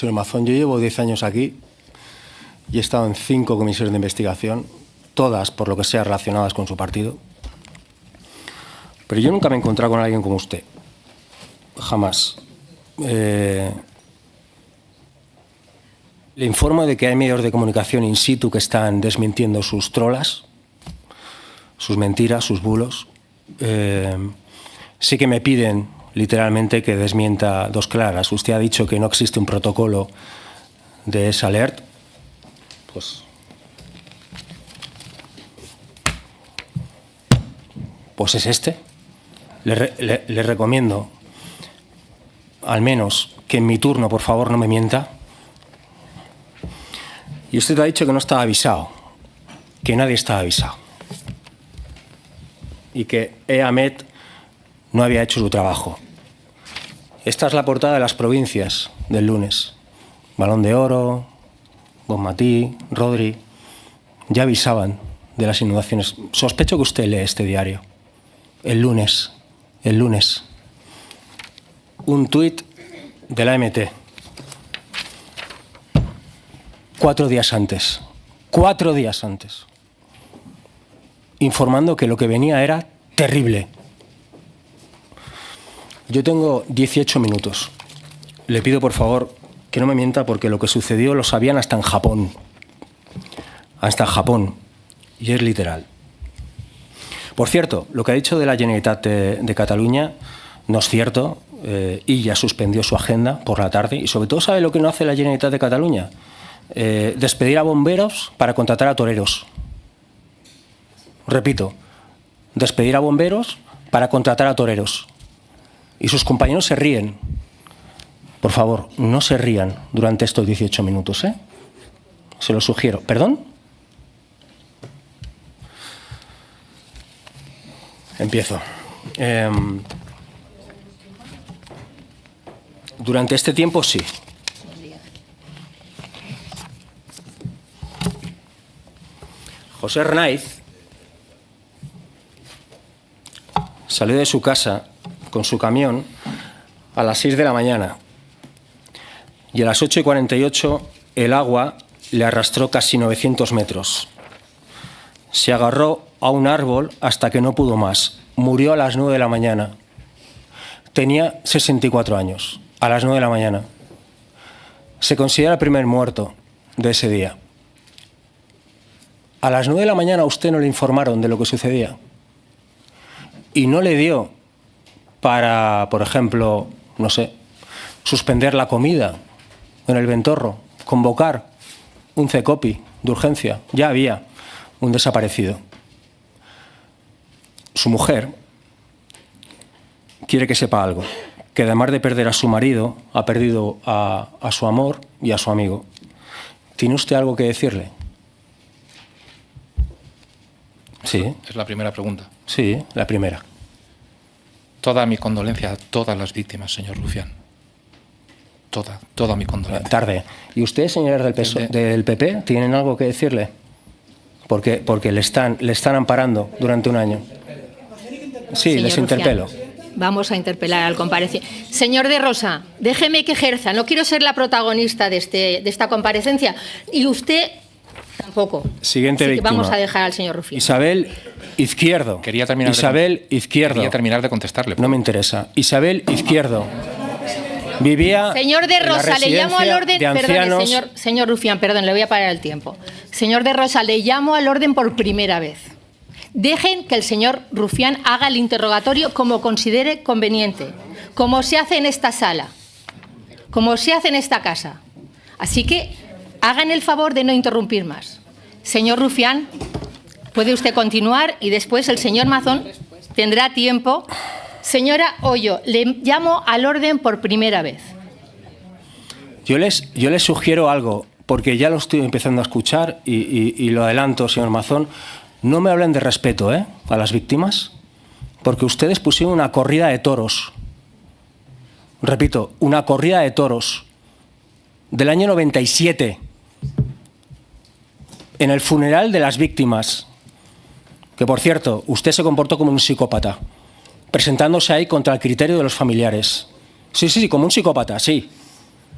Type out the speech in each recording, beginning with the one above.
Señor Mazón, yo llevo 10 años aquí y he estado en 5 comisiones de investigación, todas, por lo que sea, relacionadas con su partido. Pero yo nunca me he encontrado con alguien como usted. Jamás. Le informo de que hay medios de comunicación in situ que están desmintiendo sus trolas, sus mentiras, sus bulos. Sí que me piden literalmente que desmienta dos claras. Usted ha dicho que no existe un protocolo de esa alert. Pues es este. Le recomiendo, al menos, que en mi turno, por favor, no me mienta. Y usted ha dicho que no estaba avisado, que nadie estaba avisado. Y que EAMET no había hecho su trabajo. Esta es la portada de las provincias del lunes. Balón de Oro, Bonmatí, Rodri, ya avisaban de las inundaciones. Sospecho que usted lee este diario. El lunes. Un tuit de la AMT. 4 días antes. 4 días antes. Informando que lo que venía era terrible. Yo tengo 18 minutos. Le pido, por favor, que no me mienta porque lo que sucedió lo sabían hasta en Japón. Hasta en Japón. Y es literal. Por cierto, lo que ha dicho de la Generalitat de Cataluña no es cierto. Y ya suspendió su agenda por la tarde. Y sobre todo, ¿sabe lo que no hace la Generalitat de Cataluña? Despedir a bomberos para contratar a toreros. Repito, despedir a bomberos para contratar a toreros. Y sus compañeros se ríen. Por favor, no se rían durante estos 18 minutos, ¿eh? Se lo sugiero. ¿Perdón? Empiezo. Durante este tiempo, sí. José Arnaiz salió de su casa con su camión a las 6 de la mañana y a las 8:48 el agua le arrastró casi 900 metros. Se agarró a un árbol hasta que no pudo más. Murió a las 9 de la mañana. Tenía 64 años. A las 9 de la mañana. Se considera el primer muerto de ese día. A las 9 de la mañana a usted no le informaron de lo que sucedía. Y no le dio para, por ejemplo, no sé, suspender la comida en el Ventorro, convocar un CECOPI de urgencia. Ya había un desaparecido. Su mujer quiere que sepa algo, que además de perder a su marido, ha perdido a su amor y a su amigo. ¿Tiene usted algo que decirle? Sí. Es la primera pregunta. Sí, la primera. Toda mi condolencia a todas las víctimas, señor Rufián. Toda mi condolencia. Tarde. ¿Y ustedes, señores del PP, tienen algo que decirle? Porque le están amparando durante un año. Sí, Señor les interpelo. Rufián, vamos a interpelar al compareciente. Señor de Rosa, déjeme que ejerza. No quiero ser la protagonista de esta comparecencia. Y usted tampoco. Siguiente Así que víctima. vamos a dejar al señor Rufián. Isabel Izquierdo. Quería terminar Izquierdo. Quería terminar de contestarle. No me interesa. Isabel Izquierdo. Vivía Señor de Rosa, le llamo al orden. de ancianos. Perdone, señor Rufián, perdón, le voy a parar el tiempo. Señor de Rosa, le llamo al orden por primera vez. Dejen que el señor Rufián haga el interrogatorio como considere conveniente, como se hace en esta sala, como se hace en esta casa. Así que hagan el favor de no interrumpir más. Señor Rufián, puede usted continuar y después el señor Mazón tendrá tiempo. Señora Hoyo, le llamo al orden por primera vez. Yo les sugiero algo, porque ya lo estoy empezando a escuchar y lo adelanto, señor Mazón. No me hablen de respeto, a las víctimas, porque ustedes pusieron una corrida de toros. Repito, una corrida de toros del año 97 en el funeral de las víctimas. Que, por cierto, usted se comportó como un psicópata, presentándose ahí contra el criterio de los familiares. Sí, como un psicópata, sí.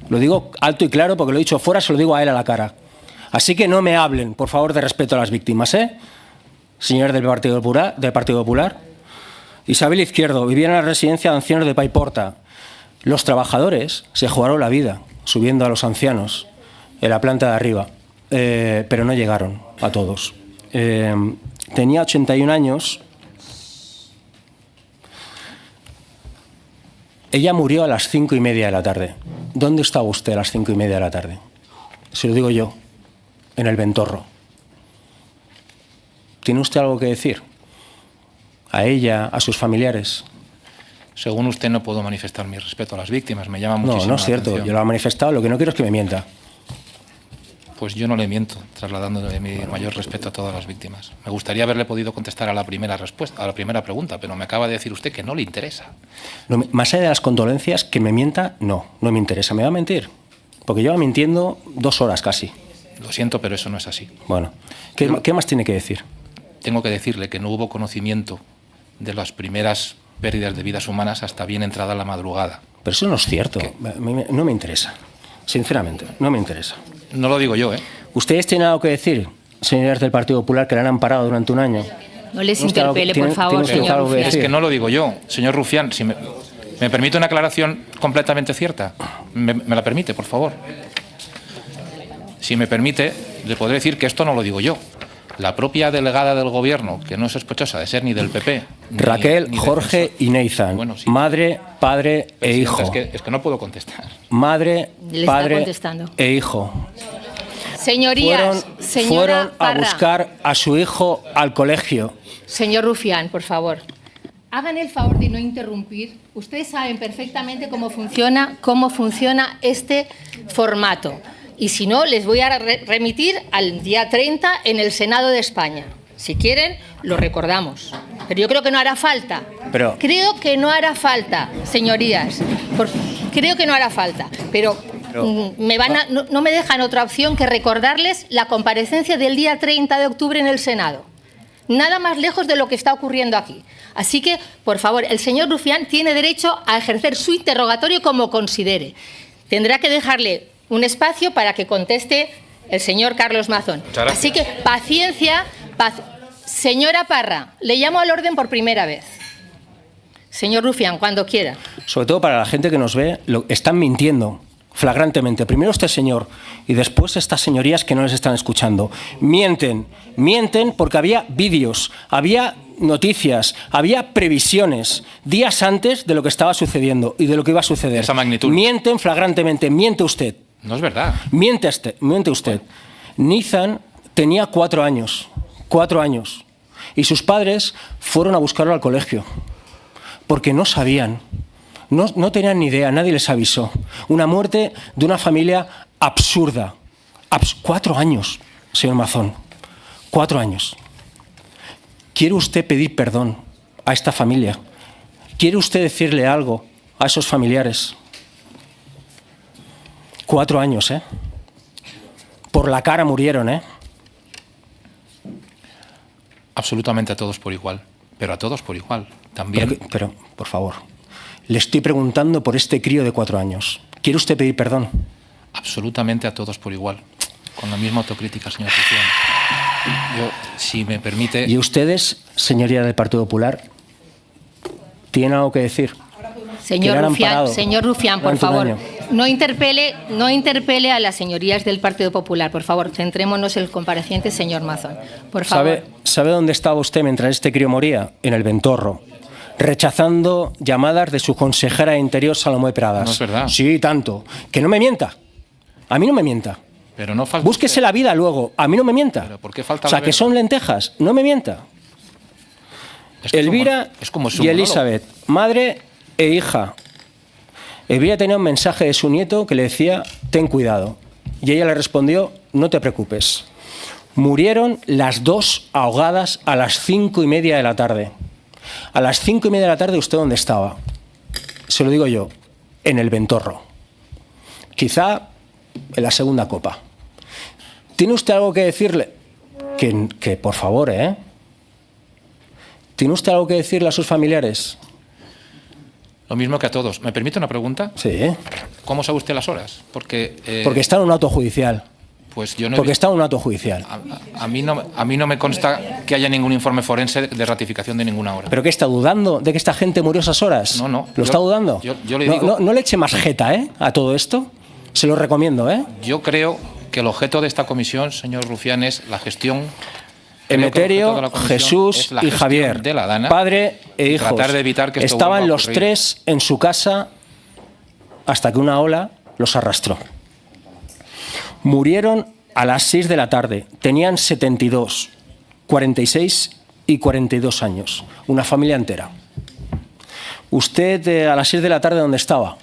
Lo digo alto y claro porque lo he dicho fuera, se lo digo a él a la cara. Así que no me hablen, por favor, de respeto a las víctimas, ¿eh? Señores del Partido Popular. Isabel Izquierdo vivía en la residencia de ancianos de Paiporta. Los trabajadores se jugaron la vida subiendo a los ancianos en la planta de arriba, pero no llegaron a todos. Tenía 81 años. Ella murió a las 5:30 de la tarde. ¿Dónde estaba usted a las 5:30 de la tarde? Se lo digo yo, en el Ventorro. ¿Tiene usted algo que decir? A ella, a sus familiares. Según usted, no puedo manifestar mi respeto a las víctimas. Me llama muchísimo No es cierto. la atención. Yo lo he manifestado. Lo que no quiero es que me mienta. Pues yo no le miento, trasladándole mi mayor respeto a todas las víctimas. Me gustaría haberle podido contestar a la primera respuesta, a la primera pregunta, pero me acaba de decir usted que no le interesa. No, más allá de las condolencias, que me mienta, no me interesa. ¿Me va a mentir? Porque lleva mintiendo 2 horas casi. Lo siento, pero eso no es así. Bueno, ¿qué más tiene que decir? Tengo que decirle que no hubo conocimiento de las primeras pérdidas de vidas humanas hasta bien entrada la madrugada. Pero eso no es cierto. No me interesa. Sinceramente, no me interesa. No lo digo yo, ¿eh? ¿Ustedes tienen algo que decir, señores del Partido Popular, que le han amparado durante un año? No les ¿Tiene usted algo- interpele, tiene- por favor, tiene usted señor algo que Rufián. Es decir? que no lo digo yo. Señor Rufián, si me permite una aclaración completamente cierta. ¿Me la permite, por favor? Si me permite, le podré decir que esto no lo digo yo. La propia delegada del Gobierno, que no es sospechosa de ser ni del PP... Raquel, ni Jorge defensor. y Nathan. Bueno, sí. Madre, padre e Presidenta, hijo. Es que no puedo contestar. Madre, Le está padre contestando. e hijo. Señorías, Fueron a Parra, buscar a su hijo al colegio. señor Rufián, por favor. Hagan el favor de no interrumpir. Ustedes saben perfectamente cómo funciona este formato. Y si no, les voy a remitir al día 30 en el Senado de España. Si quieren, lo recordamos. Pero yo creo que no hará falta. Creo que no hará falta, señorías. Creo que no hará falta. Pero no me dejan otra opción que recordarles la comparecencia del día 30 de octubre en el Senado. Nada más lejos de lo que está ocurriendo aquí. Así que, por favor, el señor Rufián tiene derecho a ejercer su interrogatorio como considere. Tendrá que dejarle un espacio para que conteste el señor Carlos Mazón. Así que, paciencia. Señora Parra, le llamo al orden por primera vez. Señor Rufián, cuando quiera. Sobre todo para la gente que nos ve, están mintiendo flagrantemente. Primero este señor y después estas señorías que no les están escuchando. Mienten porque había vídeos, había noticias, había previsiones días antes de lo que estaba sucediendo y de lo que iba a suceder. Esa magnitud. Mienten flagrantemente, miente usted. No es verdad. Miente usted. Nathan tenía 4 años. 4 años. Y sus padres fueron a buscarlo al colegio. Porque no sabían. No tenían ni idea, nadie les avisó. Una muerte de una familia absurda. 4 años, señor Mazón. 4 años. ¿Quiere usted pedir perdón a esta familia? ¿Quiere usted decirle algo a esos familiares? 4 años, ¿eh? Por la cara murieron, ¿eh? Absolutamente a todos por igual. Pero a todos por igual. También. Pero, por favor, le estoy preguntando por este crío de 4 años. ¿Quiere usted pedir perdón? Absolutamente a todos por igual. Con la misma autocrítica, señor Rufián. Yo, si me permite... ¿Y ustedes, señoría del Partido Popular, tienen algo que decir? Señor Rufián, por favor, no interpele a las señorías del Partido Popular. Por favor, centrémonos en el compareciente, señor Mazón. Por favor. ¿Sabe dónde estaba usted mientras este crío moría? En el Ventorro, rechazando llamadas de su consejera de Interior, Salomé Pradas. No es verdad. Sí, tanto. Que no me mienta. A mí no me mienta. Pero no falta... Búsquese la vida luego. A mí no me mienta. ¿Pero por qué falta o sea, la que verdad? son lentejas. No me mienta. Es que Elvira es como su y monólogo. Elizabeth, madre e hija. Elvira tenía un mensaje de su nieto que le decía, ten cuidado. Y ella le respondió, no te preocupes. Murieron las 2 ahogadas a las 5:30 de la tarde. A las 5:30 de la tarde, ¿usted dónde estaba? Se lo digo yo, en el Ventorro. Quizá en la segunda copa. ¿Tiene usted algo que decirle? Que por favor, ¿eh? ¿Tiene usted algo que decirle a sus familiares? Lo mismo que a todos. ¿Me permite una pregunta? Sí. ¿Cómo sabe usted las horas? Porque Porque está en un auto judicial. pues yo no he Porque visto- está en un auto judicial. a mí no me consta que haya ningún informe forense de ratificación de ninguna hora. ¿Pero qué está dudando de que esta gente murió esas horas? No, no. ¿Lo está dudando? Yo le No, digo- no le eche más jeta, a todo esto. Se lo recomiendo, Yo creo que el objeto de esta comisión, señor Rufián, es la gestión. Creo que el Emeterio, objeto de la comisión Jesús es la y gestión Javier, de la Dana, padre e y hijos, tratar de evitar que esto estaban vuelva a los ocurrir. tres en su casa hasta que una ola los arrastró. Murieron a las 6 de la tarde. Tenían 72, 46 y 42 años. Una familia entera. Usted a las 6 de la tarde, ¿dónde estaba?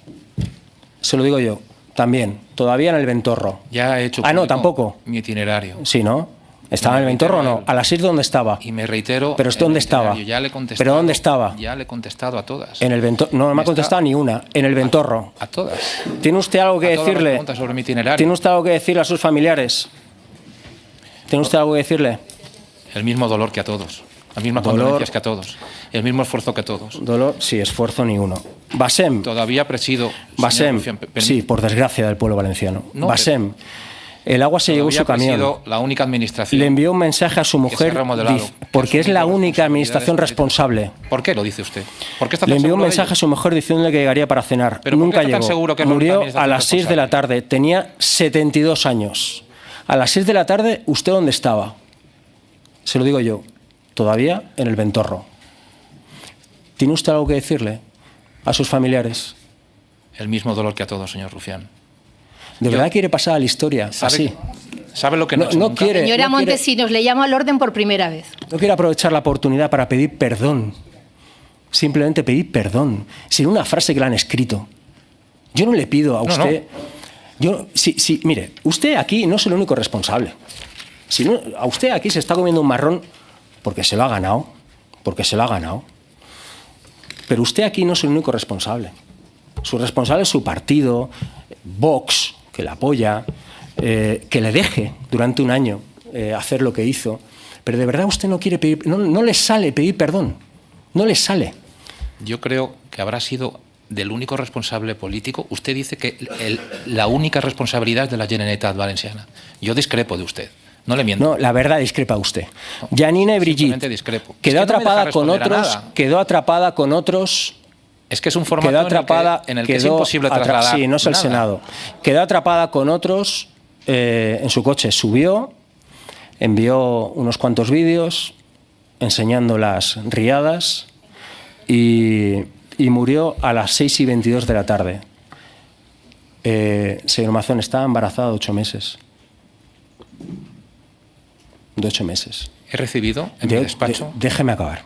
Se lo digo yo. También. Todavía en el Ventorro. Ya he hecho Ah, no, público tampoco. mi itinerario. Sí, ¿no? ¿Estaba en el Ventorro o no? ¿A las 6 dónde estaba? Y me reitero. ¿Pero en dónde el estaba? itinerario. Ya le he contestado. ¿Pero dónde estaba? Ya le he contestado a todas. En el Ventorro. No me ha contestado ni una. En el Ventorro. A todas. ¿Tiene usted algo que A todas las decirle? preguntas sobre mi itinerario. ¿Tiene usted algo que decirle a sus familiares? ¿Tiene usted algo que decirle? El mismo dolor que a todos. Las mismas Dolor. condolencias que a todos. El mismo esfuerzo que a todos. Dolor, sí, esfuerzo ni uno. Basem. Todavía presido. señor Basem. Rufián, Sí, por desgracia del pueblo valenciano. No, Basem. El agua se llevó todavía su camión. presido la única administración. Le envió un mensaje a su se ha mujer remodelado, porque que es la asume única administración responsabilidades responsable. ¿Por qué lo dice usted? ¿Por qué está Le tan envió un seguro de mensaje ello? a su mujer diciéndole que llegaría para cenar. ¿Pero por qué Nunca está tan llegó. seguro que es la única Murió a administración las 6 de la responsable? tarde. Tenía 72 años. A las 6 de la tarde, ¿usted dónde estaba? Se lo digo yo. Todavía en el Ventorro. ¿Tiene usted algo que decirle a sus familiares? El mismo dolor que a todos, señor Rufián. ¿De Yo- verdad quiere pasar a la historia así? ¿Sabe lo que no, No- he hecho no nunca? quiere- Señora no quiere- Montesinos, le llamo al orden por primera vez. No quiero aprovechar la oportunidad para pedir perdón. Simplemente pedir perdón. Sin una frase que le han escrito. Yo no le pido a No, usted... Mire, usted aquí no es el único responsable. Si no, a usted aquí se está comiendo un marrón porque se lo ha ganado. Porque se lo ha ganado. Pero usted aquí no es el único responsable. Su responsable es su partido, Vox, que le apoya, que le deje durante un año hacer lo que hizo. Pero de verdad usted no quiere pedir, no le sale pedir perdón. No le sale. Yo creo que habrá sido del único responsable político. Usted dice que la única responsabilidad es de la Generalitat Valenciana. Yo discrepo de usted. No le miento. No, la verdad discrepa usted. Janine Brigitte simplemente discrepo. quedó Es que no me deja atrapada con responder a otros, nada. quedó atrapada con otros. Es que es un formato Quedó atrapada, en el que es quedó imposible atra- trasladar Sí, no es el nada. Senado. Quedó atrapada con otros en su coche. Subió, envió unos cuantos vídeos enseñando las riadas y murió a las 6:22 de la tarde. Señor Mazón, estaba embarazada de 8 meses. De 8 meses. He recibido en mi despacho. Déjeme acabar.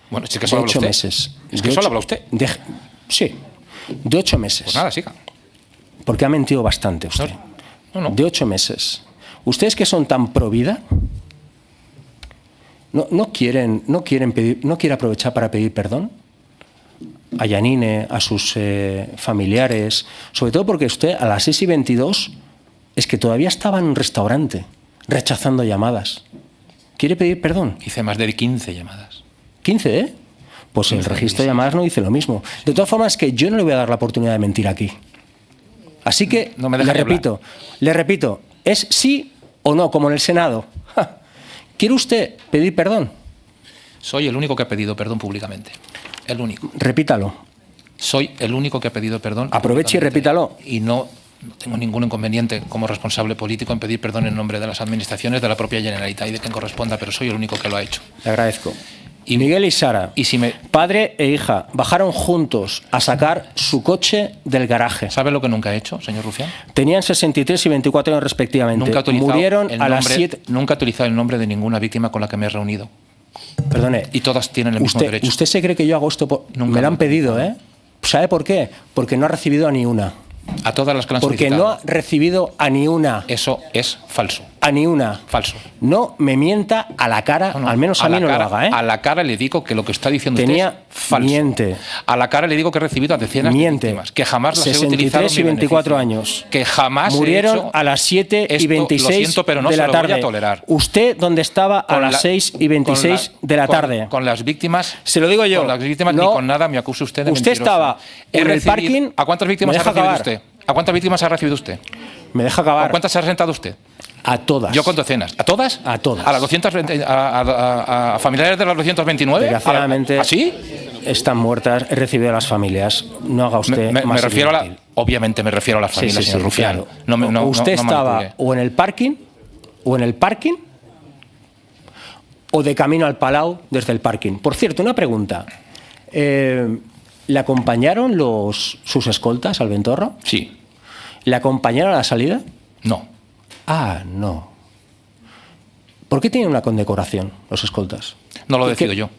Bueno, es que De solo habla 8 usted. meses. Es De que solo ocho- habla usted. Sí, de 8 meses. Pues nada, siga. Porque ha mentido bastante usted. No. De 8 meses. ¿Ustedes que son tan pro vida? ¿No quieren aprovechar para pedir perdón? A Janine, a sus familiares. Sobre todo porque usted a las 6:22 es que todavía estaba en un restaurante rechazando llamadas. ¿Quiere pedir perdón? Hice más de 15 llamadas. 15, ¿eh? Pues el 15, registro de sí. llamadas no dice lo mismo. De todas formas, que yo no le voy a dar la oportunidad de mentir aquí. Así que, No me deja ni le repito, ¿es sí o no, como en el Senado? Ja. ¿Quiere usted pedir perdón? Soy el único que ha pedido perdón públicamente. El único. Repítalo. Soy el único que ha pedido perdón. Aproveche y públicamente. repítalo. Y no tengo ningún inconveniente como responsable político en pedir perdón en nombre de las administraciones, de la propia Generalitat y de quien corresponda, pero soy el único que lo ha hecho. Le agradezco. Y- Miguel y Sara, Y si me... padre e hija, bajaron juntos a sacar su coche del garaje. ¿Sabe lo que nunca he hecho, señor Rufián? Tenían 63 y 24 años respectivamente. Nunca he utilizado Murieron el a las nombre- 7... Nunca he utilizado el nombre de ninguna víctima con la que me he reunido. Perdone. Y todas tienen el mismo derecho. ¿Usted se cree que yo hago esto? Nunca Me lo han lo he pedido, ¿eh? ¿Sabe por qué? Porque no ha recibido a ni una. A todas las que lo han Porque solicitado. no ha recibido a ni una. Eso es falso. a ni una. Falso. No me mienta a la cara, al menos a mí no lo haga, ¿eh? A la cara le digo que lo que está diciendo usted es falso. Miente. A la cara le digo que he recibido a decenas de víctimas, que jamás las he utilizado en 63 mi y 24 beneficio, años. que jamás murieron he hecho a las 7 y esto, 26 lo siento, pero no de se la lo voy tarde. a tolerar. ¿Usted dónde estaba a las 6 y 26 de la tarde? Con las víctimas. Se lo digo yo. Con las víctimas no, ni con nada me acuse usted de Usted mentiroso. estaba en el parking. ¿A cuántas víctimas ¿Me ha deja recibido acabar? usted? ¿A cuántas víctimas ha recibido usted? Me deja ¿Con acabar. cuántas se ha sentado usted? A todas. Yo con docenas. ¿A todas? A todas. ¿A las 220, a familiares de las 229? Desgraciadamente, ¿Así? están muertas. He recibido a las familias. No haga usted Me más refiero a la, inútil. obviamente me refiero a las Sí, familias, sí, señor sí, Rufián. claro. No Usted estaba manipule. o en el parking o de camino al Palau desde el parking. Por cierto, una pregunta. ¿Le acompañaron sus escoltas al Ventorro? Sí. ¿Le acompañaron a la salida? No. Ah, no. ¿Por qué tienen una condecoración los escoltas? No lo ¿Qué- decido yo.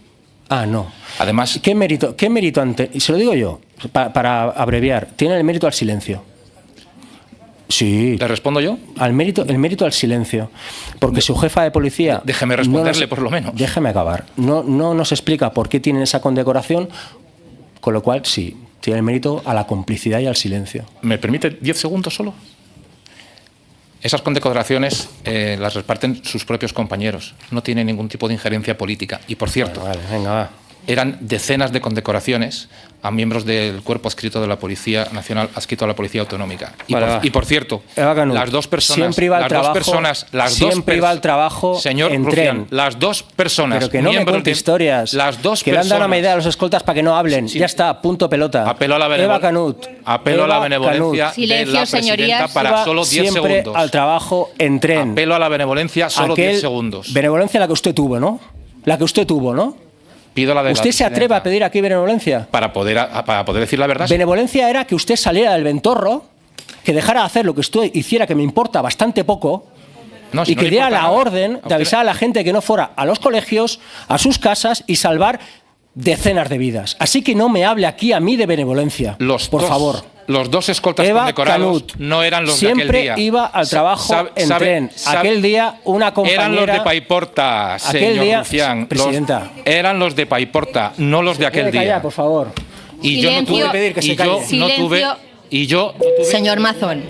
Ah, no. Además, ¿Qué mérito ante? Y se lo digo yo, para abreviar, tiene el mérito al silencio. Sí. ¿le respondo yo? El mérito al silencio. Porque su jefa de policía. Déjeme responderle, por lo menos. Déjeme acabar. No nos explica por qué tienen esa condecoración, con lo cual sí, tiene el mérito a la complicidad y al silencio. ¿Me permite 10 segundos solo? Esas condecoraciones las reparten sus propios compañeros. No tienen ningún tipo de injerencia política. Y, por cierto, Vale, venga, va. eran decenas de condecoraciones a miembros del cuerpo adscrito de la Policía Nacional, adscrito a la Policía Autonómica. Vale, Por cierto, Eva Canut, las dos personas... siempre iba al trabajo señor en Rufián, tren. las dos personas... Pero que no me miembros cuente de- historias. Las dos que le han dado una personas- medida a los escoltas para que no hablen. Sí. Ya está, punto pelota. Apelo a la Eva benevol- Canut. Apelo a la Eva benevolencia Canut. Silencio, de la presidenta señorías. para Iba solo 10 siempre segundos. al trabajo en tren. Apelo a la benevolencia solo 10 segundos. Benevolencia la que usted tuvo, ¿no? La que usted tuvo, ¿no? Pido la de la ¿Usted se atreve presidenta a pedir aquí benevolencia? para poder decir la verdad. Benevolencia era que usted saliera del Ventorro, que dejara de hacer lo que usted hiciera, que me importa bastante poco, No, si y no que le diera importa la nada. orden A de usted- avisar a la gente que no fuera a los colegios, a sus casas y salvar decenas de vidas. Así que no me hable aquí a mí de benevolencia, por favor. Los dos escoltas Eva condecorados Canut no eran los siempre de aquel día. iba al trabajo en tren. Aquel día una compañera... Eran los de Paiporta, Aquel señor día- Rufián. Presidenta. Eran los de Paiporta, no los de aquel ¿Puede callar, día. por favor? Y yo no Silencio. tuve, Puede pedir que se y yo calle. no tuve, Silencio. y yo no tuve Señor Mazón,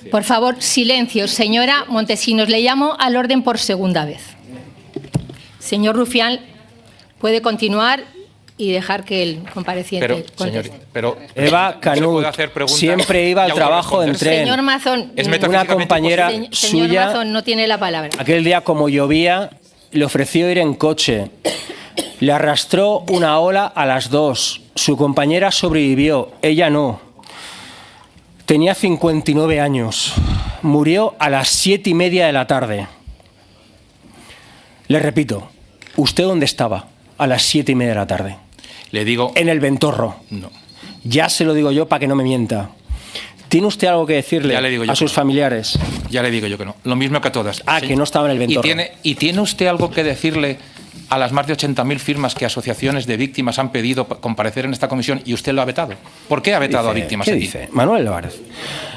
por favor, silencio. Señora Montesinos, le llamo al orden por segunda vez. Señor Rufián, puede continuar y dejar que el compareciente Pero, señor, conteste. pero Eva se Canut puede hacer preguntas siempre iba y al trabajo en autorresponderse. tren. Señor Mazón, Es Una metafísicamente compañera señor suya, Mazón no tiene la palabra. aquel día como llovía, le ofreció ir en coche. Le arrastró una ola a las 2. Su compañera sobrevivió, ella no. Tenía 59 años. Murió a las 7:30 de la tarde. Le repito, ¿usted dónde estaba a las 7:30 de la tarde? Le digo, En el Ventorro. no. Ya se lo digo yo para que no me mienta. ¿Tiene usted algo que decirle Ya le digo yo a sus que no. familiares? Ya le digo yo que no. Lo mismo que a todas. Ah, que no estaba en el Ventorro. ¿Y tiene usted algo que decirle a las más de 80.000 firmas que asociaciones de víctimas han pedido comparecer en esta comisión y usted lo ha vetado? ¿Por qué ha vetado a víctimas ¿Qué aquí? dice? Manuel Álvarez.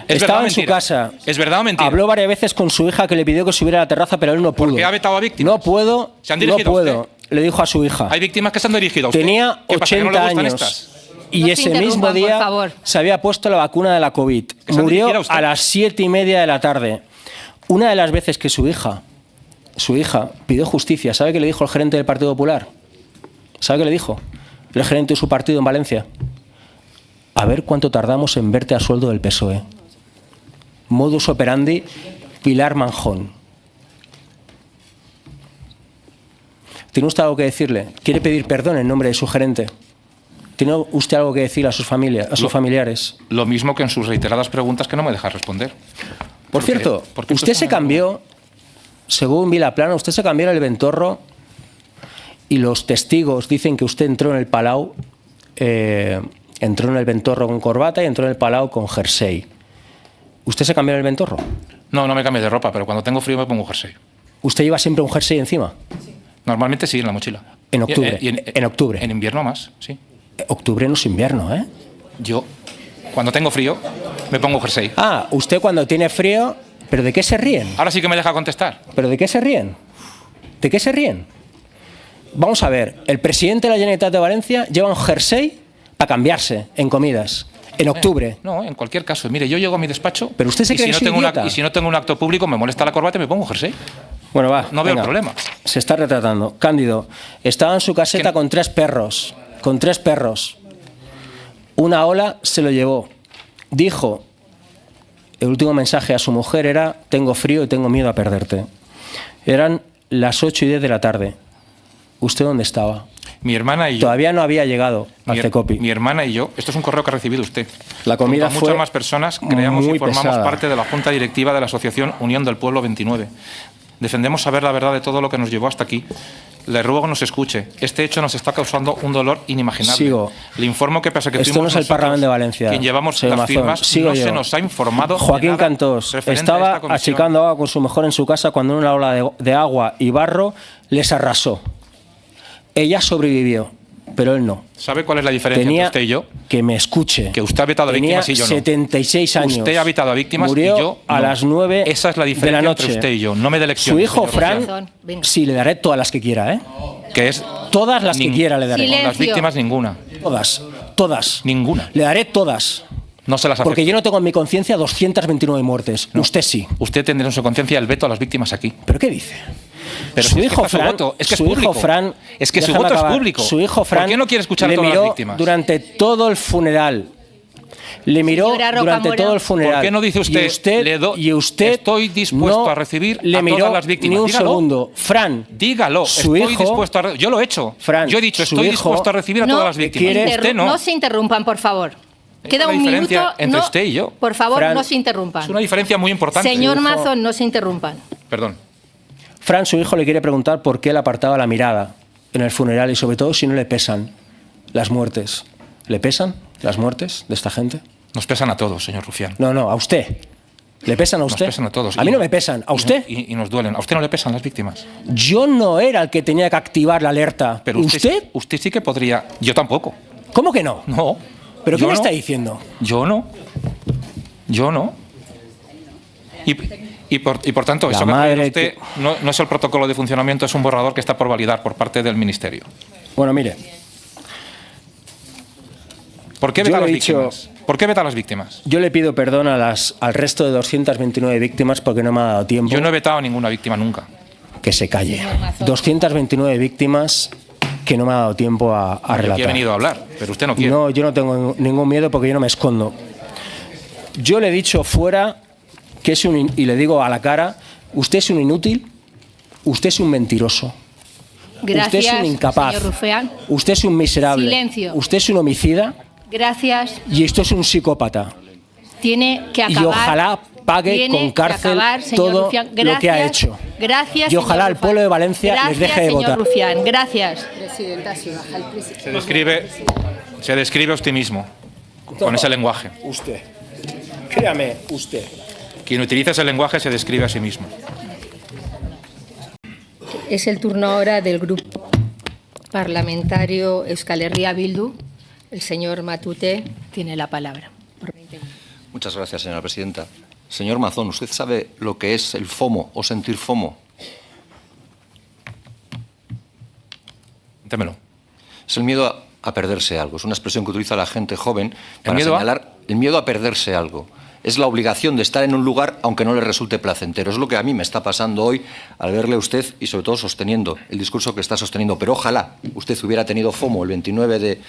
¿Es Estaba verdad o en su mentira? casa. ¿Es verdad o mentira? Habló varias veces con su hija que le pidió que subiera a la terraza, pero él no pudo. ¿Por qué ha vetado a víctimas? No puedo. ¿Se han no dirigido a puedo. usted? Le dijo a su hija. Hay víctimas que se han dirigido a usted. Tenía ¿Qué pasa, que no le 80 gustan años. estas? Y No se ese mismo interrumpan, por día favor. se había puesto la vacuna de la COVID. se han Murió dirigido a usted? a las 7:30 de la tarde. Una de las veces que su hija pidió justicia, ¿sabe qué le dijo el gerente del Partido Popular? ¿Sabe qué le dijo el gerente de su partido en Valencia? A ver cuánto tardamos en verte a sueldo del PSOE. Modus operandi Pilar Manjón. ¿Tiene usted algo que decirle? ¿Quiere pedir perdón en nombre de su gerente? ¿Tiene usted algo que decir a sus familiares? Lo mismo que en sus reiteradas preguntas que no me deja responder. Por cierto, porque usted esto se es una- cambió, según Vilaplana, usted se cambió en el Ventorro y los testigos dicen que usted entró en el Palau, entró en el Ventorro con corbata y entró en el Palau con jersey. ¿Usted se cambió en el Ventorro? No, no me cambio de ropa, pero cuando tengo frío me pongo un jersey. ¿Usted lleva siempre un jersey encima? Normalmente sí, en la mochila. En octubre, Y en octubre. En invierno más, sí. Octubre no es invierno, ¿eh? Yo, cuando tengo frío, me pongo un jersey. Ah, usted cuando tiene frío ¿Pero de qué se ríen? Ahora sí que me deja contestar. ¿Pero de qué se ríen? ¿De qué se ríen? Vamos a ver, el presidente de la Generalitat de Valencia lleva un jersey para cambiarse en comidas, en octubre. No, en cualquier caso. Mire, yo llego a mi despacho Pero usted se cree que soy idiota. y si no tengo un acto público, me molesta la corbata y me pongo un jersey. Bueno, va. No veo venga. el problema. Se está retratando. Cándido, estaba en su caseta con 3 perros. Con 3 perros. Una ola se lo llevó. Dijo, el último mensaje a su mujer era: tengo frío y tengo miedo a perderte. Eran las 8:10 de la tarde. ¿Usted dónde estaba? Mi hermana y yo. Todavía no había llegado al CECOPI. Mi hermana y yo. Esto es un correo que ha recibido usted. La comida Junto a fue muchas más personas creamos muy y formamos pesada. parte de la Junta Directiva de la Asociación Unión del Pueblo 29. Defendemos saber la verdad de todo lo que nos llevó hasta aquí. Le ruego nos escuche. Este hecho nos está causando un dolor inimaginable. Sigo. Le informo que pese a que Esto fuimos no es el nosotros Parlamento de Valencia. quien llevamos señor las Mazón. firmas, Sigo no yo. se nos ha informado de Joaquín nada Cantós referente a estaba esta comisión. achicando agua con su mujer en su casa cuando una ola de agua y barro les arrasó. Ella sobrevivió, pero él no. ¿Sabe cuál es la diferencia Tenía entre usted y yo? que me escuche. Que usted ha vetado a Tenía víctimas y yo no. 76 años. Usted ha vetado a víctimas Murió y yo a no. las 9 Esa es la de diferencia la entre noche. usted y yo. No me dé Su lecciones, hijo señor Fran, Rufián. Venga. sí, le daré todas las que quiera, ¿eh? Que es Todas las que quiera le daré. Silencio. las víctimas ninguna. Todas. Ninguna. Le daré todas. No se las acepto. Porque yo no tengo en mi conciencia 229 muertes. No. Usted sí. Usted tendrá en su conciencia el veto a las víctimas aquí. ¿Pero qué dice? Pero su es que hijo está su Fran, voto, es que es su público. hijo Fran, Es que su déjame voto es acabar. público. Su hijo Fran ¿Por qué no quiere escuchar a le todas las miró víctimas? durante todo el funeral. Le miró Señora durante Rocamora. todo el funeral. ¿Por qué no dice usted, y usted estoy dispuesto no a recibir le a miró todas las víctimas? Ni un Dígalo. segundo. Fran, Dígalo, su estoy hijo, dispuesto a yo lo he hecho. Fran, yo he dicho, su estoy hijo dispuesto a recibir a No todas las víctimas. quiere- Usted no. No se interrumpan, por favor. Queda una un minuto. diferencia entre no, usted y yo. Por favor, Fran, no se interrumpan. Es una diferencia muy importante. Señor Su hijo- Mazón, no se interrumpan. Perdón. Fran, su hijo, le quiere preguntar por qué le apartaba la mirada en el funeral y sobre todo si no le pesan las muertes. ¿Le pesan las muertes de esta gente? Nos pesan a todos, señor Rufián. No, a usted. ¿Le pesan a Nos usted? pesan a todos. A mí no me pesan. ¿A usted? Y nos duelen. ¿A usted no le pesan las víctimas? Yo no era el que tenía que activar la alerta. Pero ¿Usted? Usted sí que podría. Yo tampoco. ¿Cómo que no? No. ¿Pero qué Yo me no. está diciendo? Yo no. Yo no. Y por tanto, La eso que ha madre traído usted no es el protocolo de funcionamiento, es un borrador que está por validar por parte del Ministerio. Bueno, mire, ¿Por qué Yo veta a le las he dicho- víctimas? ¿Por qué veta a las víctimas? yo le pido perdón al resto de 229 víctimas porque no me ha dado tiempo. Yo no he vetado a ninguna víctima nunca. Que se calle. 229 víctimas que no me ha dado tiempo a Yo relatar. aquí he venido a hablar, pero usted no quiere. No, yo no tengo ningún miedo porque yo no me escondo. Yo le he dicho fuera que es y le digo a la cara, usted es un inútil, usted es un mentiroso. Gracias, usted es un incapaz. señor Rufián. Usted es un miserable. Silencio. Usted es un homicida Gracias. y esto es un psicópata. Tiene que Y acabar. ojalá pague Tiene con que cárcel acabar, señor todo Rufián. lo que ha Gracias. hecho. Gracias. Y ojalá señor el pueblo de Valencia les deje de Gracias, votar. señor Rufián. Gracias. Se describe a usted mismo con ese lenguaje. Usted. Créame, usted. Quien utiliza ese lenguaje se describe a sí mismo. Es el turno ahora del grupo parlamentario Euskal Herria Bildu. El señor Matute tiene la palabra. Muchas gracias, señora presidenta. Señor Mazón, ¿usted sabe lo que es el FOMO o sentir FOMO? Cuéntemelo. Es el miedo a perderse algo. Es una expresión que utiliza la gente joven para miedo a? señalar el miedo a perderse algo. Es la obligación de estar en un lugar aunque no le resulte placentero. Es lo que a mí me está pasando hoy al verle a usted y sobre todo sosteniendo el discurso que está sosteniendo. Pero ojalá usted hubiera tenido FOMO el 29 de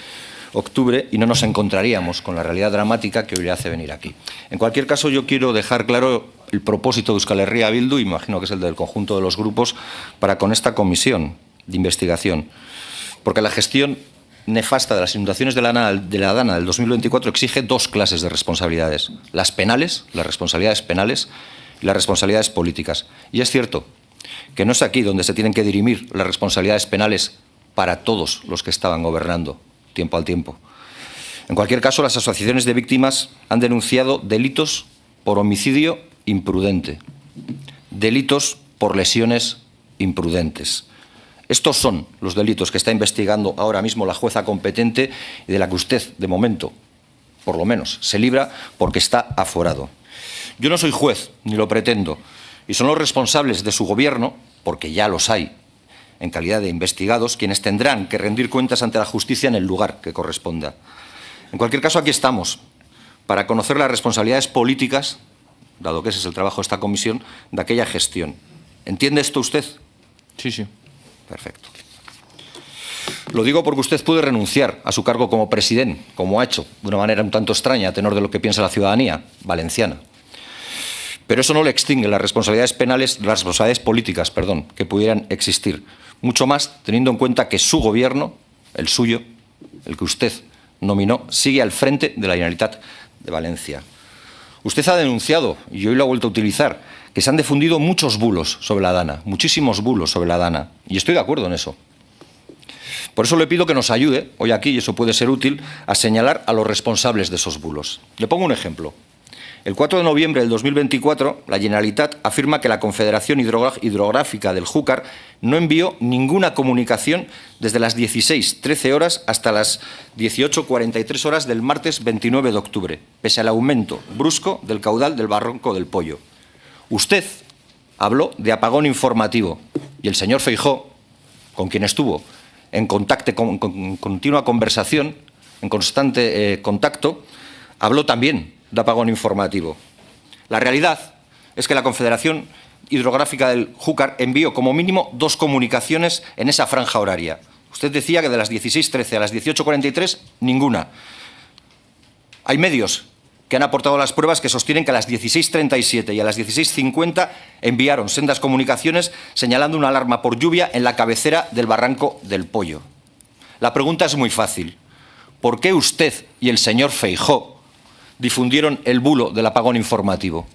octubre y no nos encontraríamos con la realidad dramática que hoy le hace venir aquí. En cualquier caso, yo quiero dejar claro el propósito de Euskal Herria Bildu, imagino que es el del conjunto de los grupos, para con esta comisión de investigación. Porque la gestión nefasta de las inundaciones de la Dana del 2024 exige dos clases de responsabilidades. Las penales, las responsabilidades penales y las responsabilidades políticas. Y es cierto que no es aquí donde se tienen que dirimir las responsabilidades penales para todos los que estaban gobernando tiempo al tiempo. En cualquier caso, las asociaciones de víctimas han denunciado delitos por homicidio imprudente, delitos por lesiones imprudentes. Estos son los delitos que está investigando ahora mismo la jueza competente y de la que usted, de momento, por lo menos, se libra porque está aforado. Yo no soy juez, ni lo pretendo, y son los responsables de su gobierno, porque ya los hay, en calidad de investigados, quienes tendrán que rendir cuentas ante la justicia en el lugar que corresponda. En cualquier caso, aquí estamos, para conocer las responsabilidades políticas, dado que ese es el trabajo de esta comisión, de aquella gestión. ¿Entiende esto usted? Sí, sí. Perfecto. Lo digo porque usted puede renunciar a su cargo como presidente, como ha hecho, de una manera un tanto extraña, a tenor de lo que piensa la ciudadanía valenciana. Pero eso no le extingue las responsabilidades penales, las responsabilidades políticas, perdón, que pudieran existir. Mucho más teniendo en cuenta que su gobierno, el suyo, el que usted nominó, sigue al frente de la Generalitat de Valencia. Usted ha denunciado, y hoy lo ha vuelto a utilizar, que se han difundido muchos bulos sobre la Dana, muchísimos bulos sobre la Dana, y estoy de acuerdo en eso. Por eso le pido que nos ayude, hoy aquí, y eso puede ser útil, a señalar a los responsables de esos bulos. Le pongo un ejemplo. El 4 de noviembre del 2024, la Generalitat afirma que la Confederación Hidrográfica del Júcar no envió ninguna comunicación desde las 16:13 horas hasta las 18:43 horas del martes 29 de octubre, pese al aumento brusco del caudal del Barranco del Pollo. Usted habló de apagón informativo y el señor Feijóo, con quien estuvo en continua conversación, en constante contacto, habló también de apagón informativo. La realidad es que la Confederación Hidrográfica del Júcar envió como mínimo 2 comunicaciones en esa franja horaria. Usted decía que de las 16:13 a las 18:43, ninguna. Hay medios que han aportado las pruebas que sostienen que a las 16:37 y a las 16:50 enviaron sendas comunicaciones señalando una alarma por lluvia en la cabecera del Barranco del Pollo. La pregunta es muy fácil. ¿Por qué usted y el señor Feijóo difundieron el bulo del apagón informativo?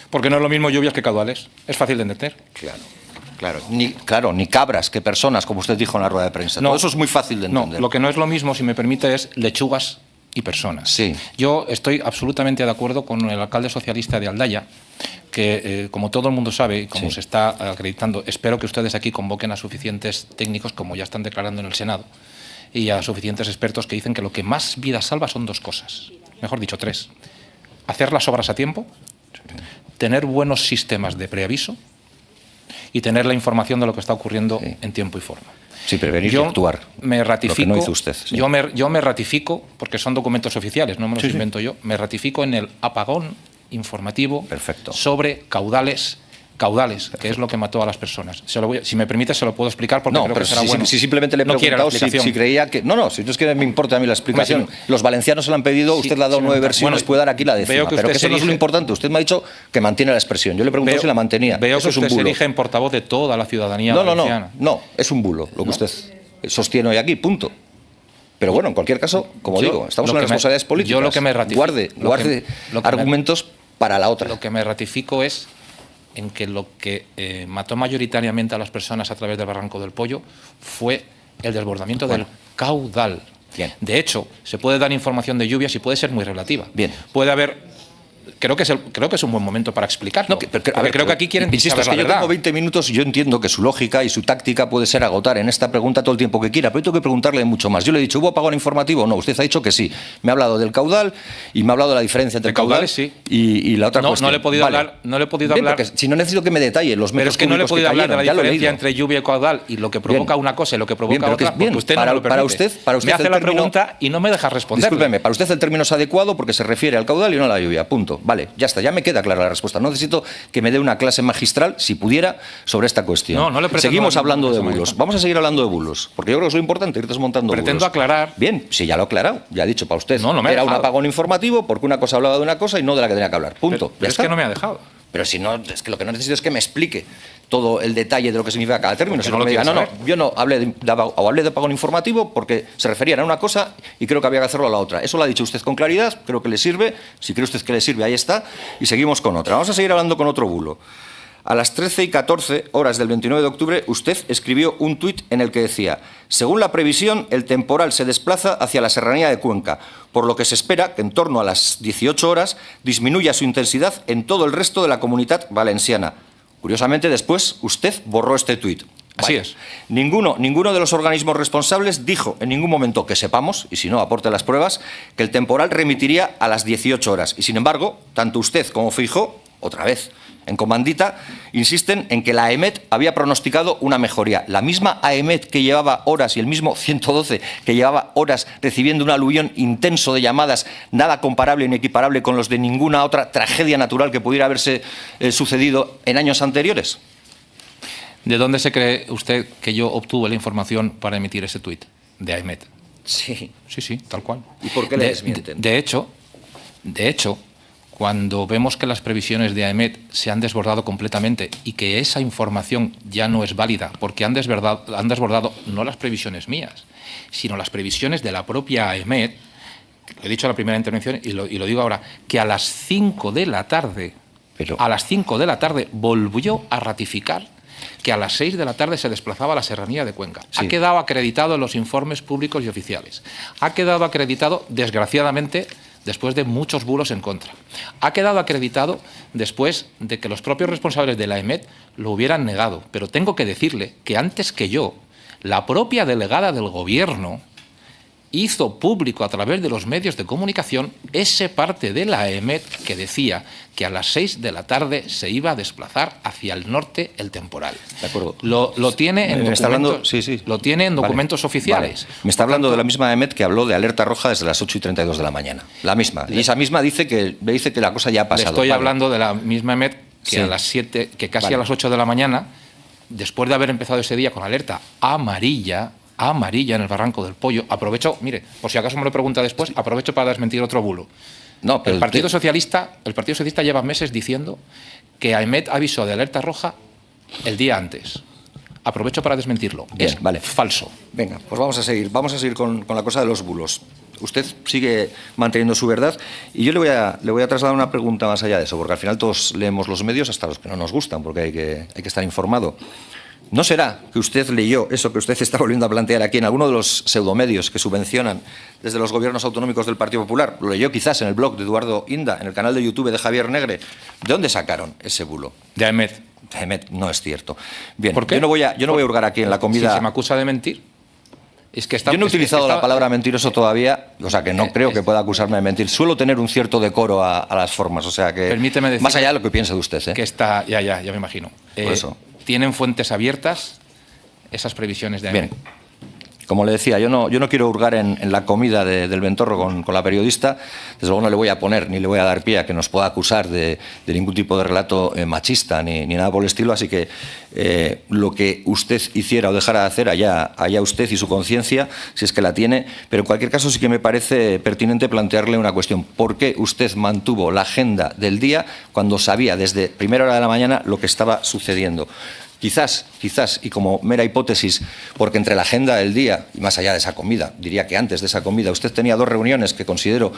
Porque no es lo mismo lluvias que caudales. Es fácil de entender. Claro, ni cabras que personas, como usted dijo en la rueda de prensa. No, todo eso es muy fácil de entender. No, lo que no es lo mismo, si me permite, es lechugas y personas. Sí. Yo estoy absolutamente de acuerdo con el alcalde socialista de Aldaya, que como todo el mundo sabe y como Sí. se está acreditando, espero que ustedes aquí convoquen a suficientes técnicos, como ya están declarando en el Senado, y a suficientes expertos que dicen que lo que más vidas salva son 2 cosas. Mejor dicho, 3. Hacer las obras a tiempo, tener buenos sistemas de preaviso y tener la información de lo que está ocurriendo en tiempo y forma. Sí, prevenir y actuar. Me ratifico, lo que no hizo usted. Sí. yo me ratifico, porque son documentos oficiales, no me los invento yo, me ratifico en el apagón informativo Perfecto. sobre caudales, que es lo que mató a las personas. Si me permite, se lo puedo explicar porque No, creo pero que será bueno. si simplemente le he No quiere la preguntado si creía que... No, si no es que me importa a mí la explicación. Hombre, Los valencianos se la han pedido, usted le ha dado 9 versiones, bueno, puede dar aquí la 10ª. veo que Pero usted que eso se no es lo erige- importante. Usted me ha dicho que mantiene la expresión. Yo le he preguntado si la mantenía. Veo Eso que es un usted se bulo. erige en portavoz de toda la ciudadanía No, valenciana. no, es un bulo lo que usted sostiene hoy aquí, punto. Pero bueno, en cualquier caso, como Yo, digo, estamos lo en las que me- responsabilidades políticas. yo lo que me ratifico- Guarde lo que me- argumentos para la otra. Lo que me ratifico es en que lo que mató mayoritariamente a las personas a través del Barranco del Pollo fue el desbordamiento del caudal. Bien. De hecho, se puede dar información de lluvias y puede ser muy relativa. Bien. Puede haber... Creo que es un buen momento para explicarlo. No, Creo que aquí quieren insisto, saber es que la yo verdad. tengo 20 minutos y yo entiendo que su lógica y su táctica puede ser agotar en esta pregunta todo el tiempo que quiera, pero yo tengo que preguntarle mucho más. Yo le he dicho, ¿hubo apagón informativo? No, usted ha dicho que sí. Me ha hablado del caudal y me ha hablado de la diferencia entre De el caudal caudales, sí. y la otra cuestión. No le he podido Vale. hablar. No le he podido Bien, hablar. porque si no necesito que me detalle los Pero metros es que no le he cúbicos podido hablar de la cayeron, ya lo he diferencia leído. entre lluvia y caudal y lo que provoca Bien. una cosa y lo que provoca Bien, pero que otra, es bien. porque usted Para- no me lo para permite. usted me hace el la término- pregunta y no me deja responder. Discúlpeme, para usted el término es adecuado porque se refiere al caudal y no a la lluvia. Punto. Vale, ya está, ya me queda clara la respuesta. No necesito que me dé una clase magistral, si pudiera, sobre esta cuestión. No le pretendo Seguimos dar hablando de ninguna clase bulos. magistral. Vamos a seguir hablando de bulos, porque yo creo que es lo importante, ir desmontando Pretendo bulos. aclarar. Bien, sí, ya lo he aclarado. Ya he dicho para usted. No me ha Era un dejado. apagón informativo porque una cosa hablaba de una cosa y no de la que tenía que hablar. Punto. Pero Ya es está. que no me ha dejado. Pero si no, es que lo que no necesito es que me explique todo el detalle de lo que significa cada término. Porque Si no no lo me diga, quiere no, saber. yo no hablé de apagón informativo porque se referían a una cosa y creo que había que hacerlo a la otra. Eso lo ha dicho usted con claridad, creo que le sirve. Si cree usted que le sirve, ahí está. Y seguimos con otra. Vamos a seguir hablando con otro bulo. A las 13:14 horas del 29 de octubre, usted escribió un tuit en el que decía: según la previsión, el temporal se desplaza hacia la serranía de Cuenca, por lo que se espera que en torno a las 18 horas disminuya su intensidad en todo el resto de la Comunitat Valenciana. Curiosamente, después, usted borró este tuit. Así es. Ninguno de los organismos responsables dijo en ningún momento que sepamos, y si no, aporte las pruebas, que el temporal remitiría a las 18 horas. Y sin embargo, tanto usted como Feijóo, otra vez, en comandita, insisten en que la AEMET había pronosticado una mejoría. La misma AEMET que llevaba horas y el mismo 112 que llevaba horas recibiendo un aluvión intenso de llamadas, nada comparable ni equiparable con los de ninguna otra tragedia natural que pudiera haberse sucedido en años anteriores. ¿De dónde se cree usted que yo obtuve la información para emitir ese tuit? De AEMET. Sí. Sí, tal cual. ¿Y por qué le desmienten? De hecho, cuando vemos que las previsiones de AEMET se han desbordado completamente y que esa información ya no es válida, porque han desbordado no las previsiones mías, sino las previsiones de la propia AEMET, lo he dicho en la primera intervención y lo digo ahora, que a las 5 de la tarde, volvió a ratificar que a las 6 de la tarde se desplazaba a la serranía de Cuenca. Sí. Ha quedado acreditado en los informes públicos y oficiales. Ha quedado acreditado, desgraciadamente, después de muchos bulos en contra. Ha quedado acreditado después de que los propios responsables de la AEMET lo hubieran negado. Pero tengo que decirle que antes que yo, la propia delegada del Gobierno hizo público a través de los medios de comunicación ese parte de la AEMET que decía que a las 6 de la tarde se iba a desplazar hacia el norte el temporal. De acuerdo. Lo tiene en documentos, lo tiene en documentos oficiales. Vale. Me está hablando de la misma AEMET que habló de alerta roja desde las 8:32 de la mañana. La misma. Y esa misma dice que la cosa ya ha pasado. Le estoy hablando de la misma AEMET que a las 7, que casi a las 8 de la mañana, después de haber empezado ese día con alerta amarilla en el Barranco del Pollo. Aprovecho, mire, por si acaso me lo pregunta después, aprovecho para desmentir otro bulo. No, pero el Partido Socialista lleva meses diciendo que AEMET avisó de alerta roja el día antes. Aprovecho para desmentirlo. Bien, vale. Falso. Venga, pues vamos a seguir con la cosa de los bulos. Usted sigue manteniendo su verdad y yo le voy a trasladar una pregunta más allá de eso, porque al final todos leemos los medios, hasta los que no nos gustan, porque hay que estar informado. ¿No será que usted leyó eso que usted está volviendo a plantear aquí en alguno de los pseudomedios que subvencionan desde los gobiernos autonómicos del Partido Popular? Lo leyó quizás en el blog de Eduardo Inda, en el canal de YouTube de Javier Negre. ¿De dónde sacaron ese bulo? De AEMET. De AEMET, no es cierto. Bien, ¿por qué? Yo no voy a hurgar aquí en la comida. Si se me acusa de mentir. Es que yo no he utilizado la palabra mentiroso todavía, o sea que no creo que pueda acusarme de mentir. Suelo tener un cierto decoro a las formas, o sea que... Permíteme decir, más allá de lo que piense de usted. Que está, ya me imagino. Por eso. ¿Tienen fuentes abiertas esas previsiones de AEMET? Bien. Como le decía, yo no quiero hurgar en la comida del Ventorro con la periodista. Desde luego no le voy a poner ni le voy a dar pie a que nos pueda acusar de ningún tipo de relato machista ni nada por el estilo. Así que lo que usted hiciera o dejara de hacer, allá usted y su conciencia, si es que la tiene. Pero en cualquier caso sí que me parece pertinente plantearle una cuestión. ¿Por qué usted mantuvo la agenda del día cuando sabía desde primera hora de la mañana lo que estaba sucediendo? Quizás, y como mera hipótesis, porque entre la agenda del día y más allá de esa comida, diría que antes de esa comida, usted tenía 2 reuniones que considero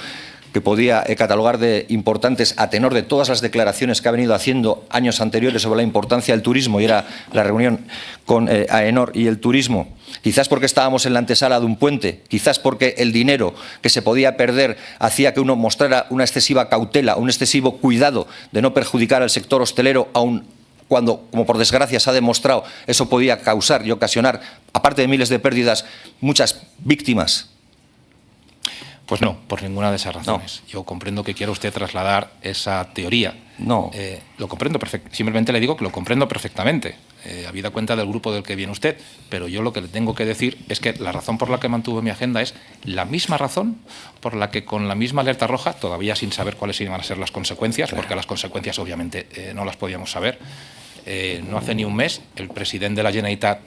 que podía catalogar de importantes a tenor de todas las declaraciones que ha venido haciendo años anteriores sobre la importancia del turismo, y era la reunión con AENOR y el turismo. Quizás porque estábamos en la antesala de un puente, quizás porque el dinero que se podía perder hacía que uno mostrara una excesiva cautela, un excesivo cuidado de no perjudicar al sector hostelero aún cuando, como por desgracia se ha demostrado, eso podía causar y ocasionar, aparte de miles de pérdidas, muchas víctimas. Pues no, por ninguna de esas razones. No. Yo comprendo que quiera usted trasladar esa teoría. No. Lo comprendo perfectamente. Simplemente le digo que lo comprendo perfectamente, habida cuenta del grupo del que viene usted. Pero yo lo que le tengo que decir es que la razón por la que mantuve mi agenda es la misma razón por la que con la misma alerta roja, todavía sin saber cuáles iban a ser las consecuencias, porque las consecuencias obviamente no las podíamos saber, no hace ni un mes el presidente de la Generalitat,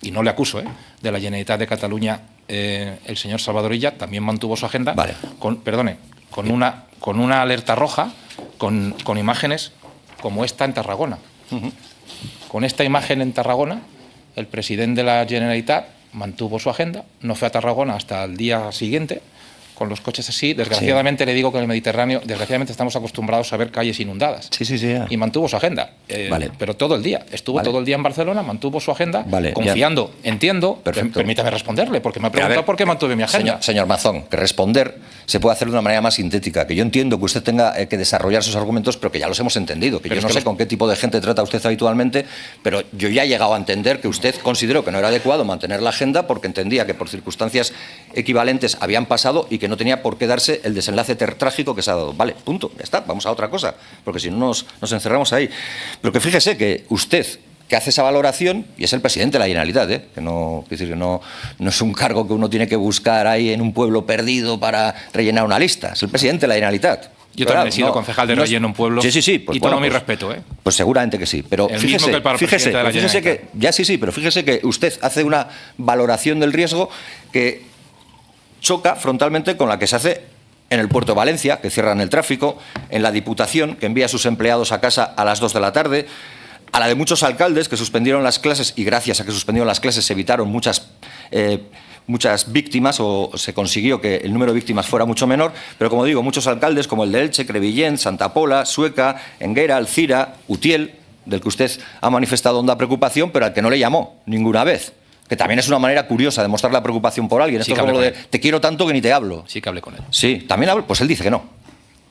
y no le acuso, de la Generalitat de Cataluña, el señor Salvador Illa, también mantuvo su agenda, vale, con una alerta roja, con imágenes como esta en Tarragona. Con esta imagen en Tarragona, el presidente de la Generalitat mantuvo su agenda, no fue a Tarragona hasta el día siguiente, con los coches así. Desgraciadamente le digo que en el Mediterráneo, desgraciadamente estamos acostumbrados a ver calles inundadas. Sí, sí, sí. Ya. Y mantuvo su agenda. Vale. Pero todo el día. Estuvo todo el día en Barcelona, mantuvo su agenda, Vale, confiando. ya. Entiendo. Perfecto. Permítame responderle, porque me ha preguntado por qué mantuve mi agenda. Señor Mazón, que responder se puede hacer de una manera más sintética. Que yo entiendo que usted tenga que desarrollar sus argumentos, pero que ya los hemos entendido. Que pero yo no sé con qué tipo de gente trata usted habitualmente, pero yo ya he llegado a entender que usted consideró que no era adecuado mantener la agenda porque entendía que por circunstancias equivalentes habían pasado y que no tenía por qué darse el desenlace trágico que se ha dado. Vale, punto, ya está, vamos a otra cosa, porque si no nos encerramos ahí. Pero que fíjese que usted, que hace esa valoración, y es el presidente de la Generalitat, que no es un cargo que uno tiene que buscar ahí en un pueblo perdido para rellenar una lista, es el presidente de la Generalitat. Yo también he sido concejal de relleno en un pueblo. Sí, pues, y todo mi respeto, ¿eh? Pues seguramente que sí. Pero el fíjese, mismo que para el presidente de la fíjese que ya sí, pero fíjese que usted hace una valoración del riesgo que choca frontalmente con la que se hace en el puerto de Valencia, que cierran el tráfico, en la Diputación, que envía a sus empleados a casa a las 2 de la tarde, a la de muchos alcaldes que suspendieron las clases y gracias a que suspendieron las clases se evitaron muchas víctimas o se consiguió que el número de víctimas fuera mucho menor, pero como digo, muchos alcaldes como el de Elche, Crevillent, Santa Pola, Sueca, Enguera, Alcira, Utiel, del que usted ha manifestado honda preocupación, pero al que no le llamó ninguna vez. Que también es una manera curiosa de mostrar la preocupación por alguien. Sí, esto es como lo de te quiero tanto que ni te hablo. Sí que hablé con él. Sí, también hablo, pues él dice que no.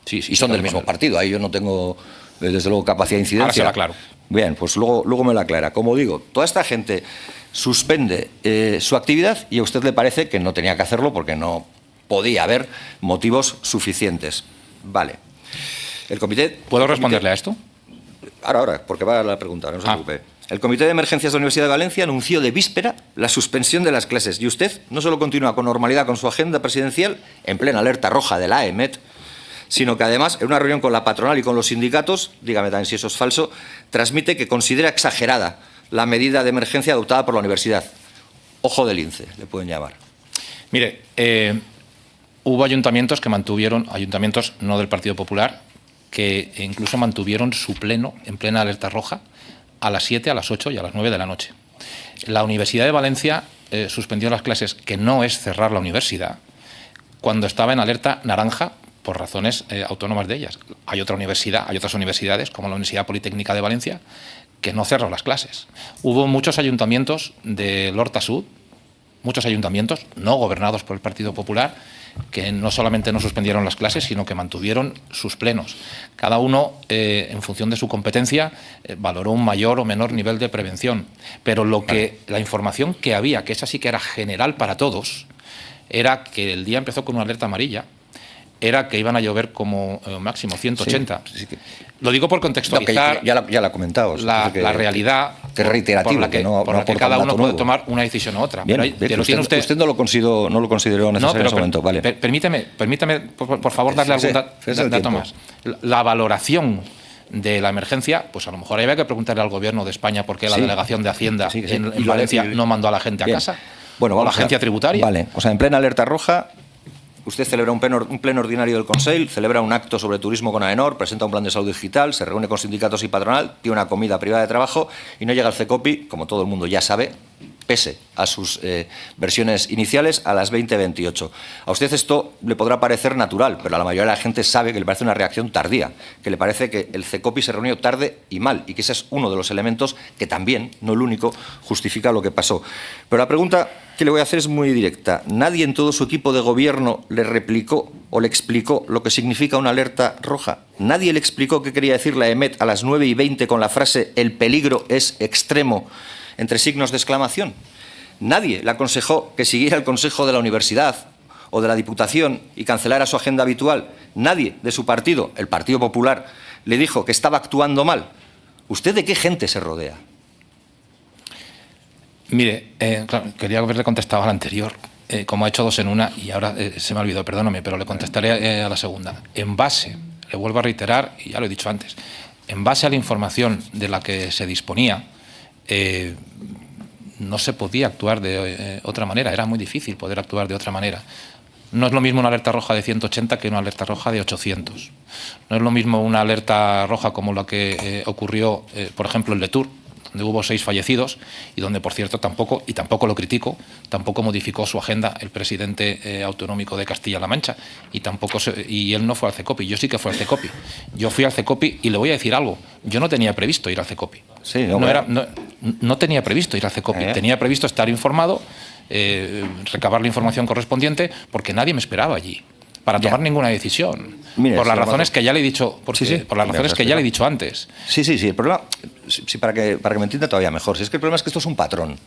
Sí, y son del mismo partido, ahí yo no tengo desde luego capacidad de incidencia. Ahora se lo aclaro. Bien, pues luego me lo aclara. Como digo, toda esta gente suspende su actividad y a usted le parece que no tenía que hacerlo porque no podía haber motivos suficientes. Vale. El comité... ¿Puedo responderle a esto? Ahora, porque va la pregunta, no se preocupe. El Comité de Emergencias de la Universidad de Valencia anunció de víspera la suspensión de las clases y usted no solo continúa con normalidad con su agenda presidencial, en plena alerta roja de la AEMET, sino que además, en una reunión con la patronal y con los sindicatos, dígame también si eso es falso, transmite que considera exagerada la medida de emergencia adoptada por la universidad. Ojo del lince, le pueden llamar. Mire, hubo ayuntamientos que mantuvieron, ayuntamientos no del Partido Popular, que incluso mantuvieron su pleno en plena alerta roja a las 7, a las 8 y a las 9 de la noche. La Universidad de Valencia suspendió las clases, que no es cerrar la universidad, cuando estaba en alerta naranja por razones autónomas de ellas. Hay otras universidades, como la Universidad Politécnica de Valencia, que no cerró las clases. Hubo muchos ayuntamientos del Horta Sud, muchos ayuntamientos no gobernados por el Partido Popular, que no solamente no suspendieron las clases, sino que mantuvieron sus plenos. Cada uno, en función de su competencia, valoró un mayor o menor nivel de prevención. Pero la información que había, que esa sí que era general para todos, era que el día empezó con una alerta amarilla, era que iban a llover como máximo 180. Sí, Lo digo por contextualizar ya la ha comentado. la realidad que es reiterativo, por la que cada uno puede tomar una decisión u otra. Bien, pero tiene usted no lo consideró necesario en ese momento. Vale. Permítame por favor, darle algún dato más. La valoración de la emergencia, pues a lo mejor había que preguntarle al Gobierno de España por qué la delegación de Hacienda en Valencia no mandó a la gente a casa. Bueno, o la agencia tributaria. Vale, o sea, en plena alerta roja, usted celebra un pleno ordinario del Consell, celebra un acto sobre turismo con AENOR, presenta un plan de salud digital, se reúne con sindicatos y patronal, tiene una comida privada de trabajo y no llega al CECOPI, como todo el mundo ya sabe, pese a sus versiones iniciales, a las 20:28. A usted esto le podrá parecer natural, pero a la mayoría de la gente sabe que le parece una reacción tardía, que le parece que el CECOPI se reunió tarde y mal, y que ese es uno de los elementos que también, no el único, justifica lo que pasó. Pero la pregunta que le voy a hacer es muy directa. ¿Nadie en todo su equipo de gobierno le replicó o le explicó lo que significa una alerta roja? ¿Nadie le explicó qué quería decir la EMET a las 9:20 con la frase «el peligro es extremo» entre signos de exclamación? Nadie le aconsejó que siguiera el consejo de la universidad o de la Diputación y cancelara su agenda habitual. Nadie de su partido, el Partido Popular, le dijo que estaba actuando mal. ¿Usted de qué gente se rodea? Mire, claro, quería haberle contestado a la anterior, como ha hecho dos en una y ahora se me ha olvidado, perdóname, pero le contestaré a la segunda. En base, le vuelvo a reiterar, y ya lo he dicho antes, en base a la información de la que se disponía, no se podía actuar de otra manera, era muy difícil poder actuar de otra manera. No es lo mismo una alerta roja de 180 que una alerta roja de 800. No es lo mismo una alerta roja como la que ocurrió, por ejemplo, en Letour, donde hubo 6 fallecidos y donde, por cierto, tampoco lo critico, tampoco modificó su agenda el presidente autonómico de Castilla-La Mancha y él no fue al CECOPI. Yo sí que fui al CECOPI. Yo fui al CECOPI y le voy a decir algo. Yo no tenía previsto ir al CECOPI. Sí, no tenía previsto ir al CECOPI. Tenía previsto estar informado, recabar la información correspondiente, porque nadie me esperaba allí para tomar ninguna decisión. Mire, por las razones que ya le he dicho, por las razones que ya le he dicho antes. Sí. El problema, para que me entienda todavía mejor, si es que el problema es que esto es un patrón.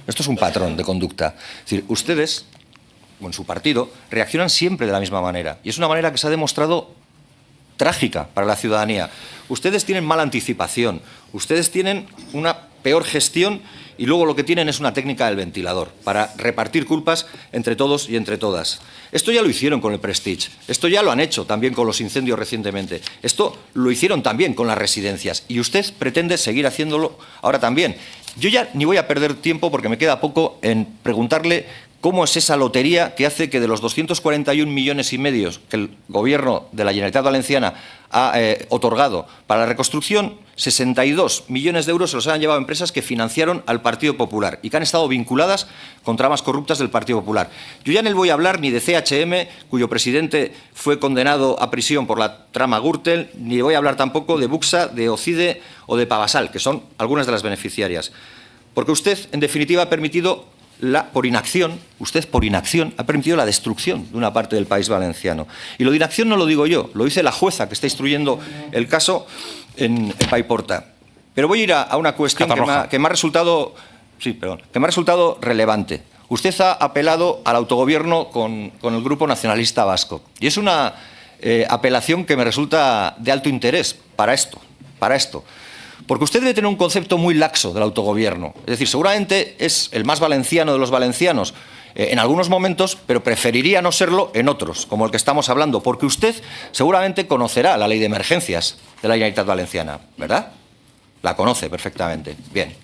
Esto es un patrón de conducta. Es decir, ustedes, o en su partido, reaccionan siempre de la misma manera. Y es una manera que se ha demostrado trágica para la ciudadanía. Ustedes tienen mala anticipación, ustedes tienen una peor gestión y luego lo que tienen es una técnica del ventilador para repartir culpas entre todos y entre todas. Esto ya lo hicieron con el Prestige, esto ya lo han hecho también con los incendios recientemente, esto lo hicieron también con las residencias y usted pretende seguir haciéndolo ahora también. Yo ya ni voy a perder tiempo porque me queda poco en preguntarle cómo es esa lotería que hace que de los 241,5 millones que el Gobierno de la Generalitat Valenciana ha otorgado para la reconstrucción, 62 millones de euros se los han llevado empresas que financiaron al Partido Popular y que han estado vinculadas con tramas corruptas del Partido Popular. Yo ya no le voy a hablar ni de CHM, cuyo presidente fue condenado a prisión por la trama Gürtel, ni le voy a hablar tampoco de Buxa, de Ocide o de Pavasal, que son algunas de las beneficiarias. Porque usted, en definitiva, ha permitido por inacción ha permitido la destrucción de una parte del país valenciano. Y lo de inacción no lo digo yo, lo dice la jueza que está instruyendo el caso en Paiporta. Pero voy a ir a una cuestión que me ha resultado relevante. Usted ha apelado al autogobierno con el Grupo Nacionalista Vasco. Y es una apelación que me resulta de alto interés para esto. Porque usted debe tener un concepto muy laxo del autogobierno. Es decir, seguramente es el más valenciano de los valencianos en algunos momentos, pero preferiría no serlo en otros, como el que estamos hablando, porque usted seguramente conocerá la ley de emergencias de la Generalitat Valenciana, ¿verdad? La conoce perfectamente. Bien.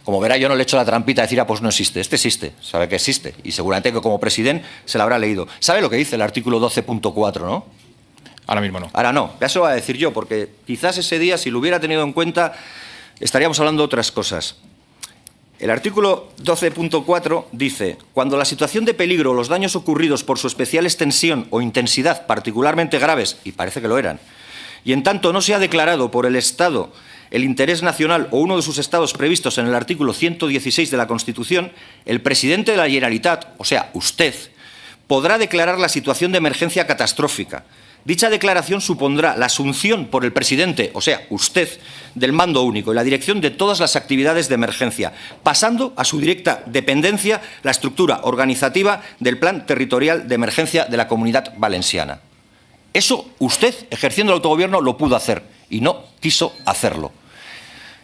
Como verá, yo no le echo la trampita de decir, pues no existe. Este existe, sabe que existe. Y seguramente que como presidente se la habrá leído. ¿Sabe lo que dice el artículo 12.4, no? Ahora mismo no. Ahora no, ya se lo voy a decir yo, porque quizás ese día, si lo hubiera tenido en cuenta, estaríamos hablando de otras cosas. El artículo 12.4 dice: cuando la situación de peligro o los daños ocurridos por su especial extensión o intensidad particularmente graves, y parece que lo eran, y en tanto no se ha declarado por el Estado el interés nacional o uno de sus estados previstos en el artículo 116 de la Constitución, el presidente de la Generalitat, o sea, usted, podrá declarar la situación de emergencia catastrófica. Dicha declaración supondrá la asunción por el presidente, o sea, usted, del mando único y la dirección de todas las actividades de emergencia, pasando a su directa dependencia la estructura organizativa del Plan Territorial de Emergencia de la Comunidad Valenciana. Eso usted, ejerciendo el autogobierno, lo pudo hacer y no quiso hacerlo.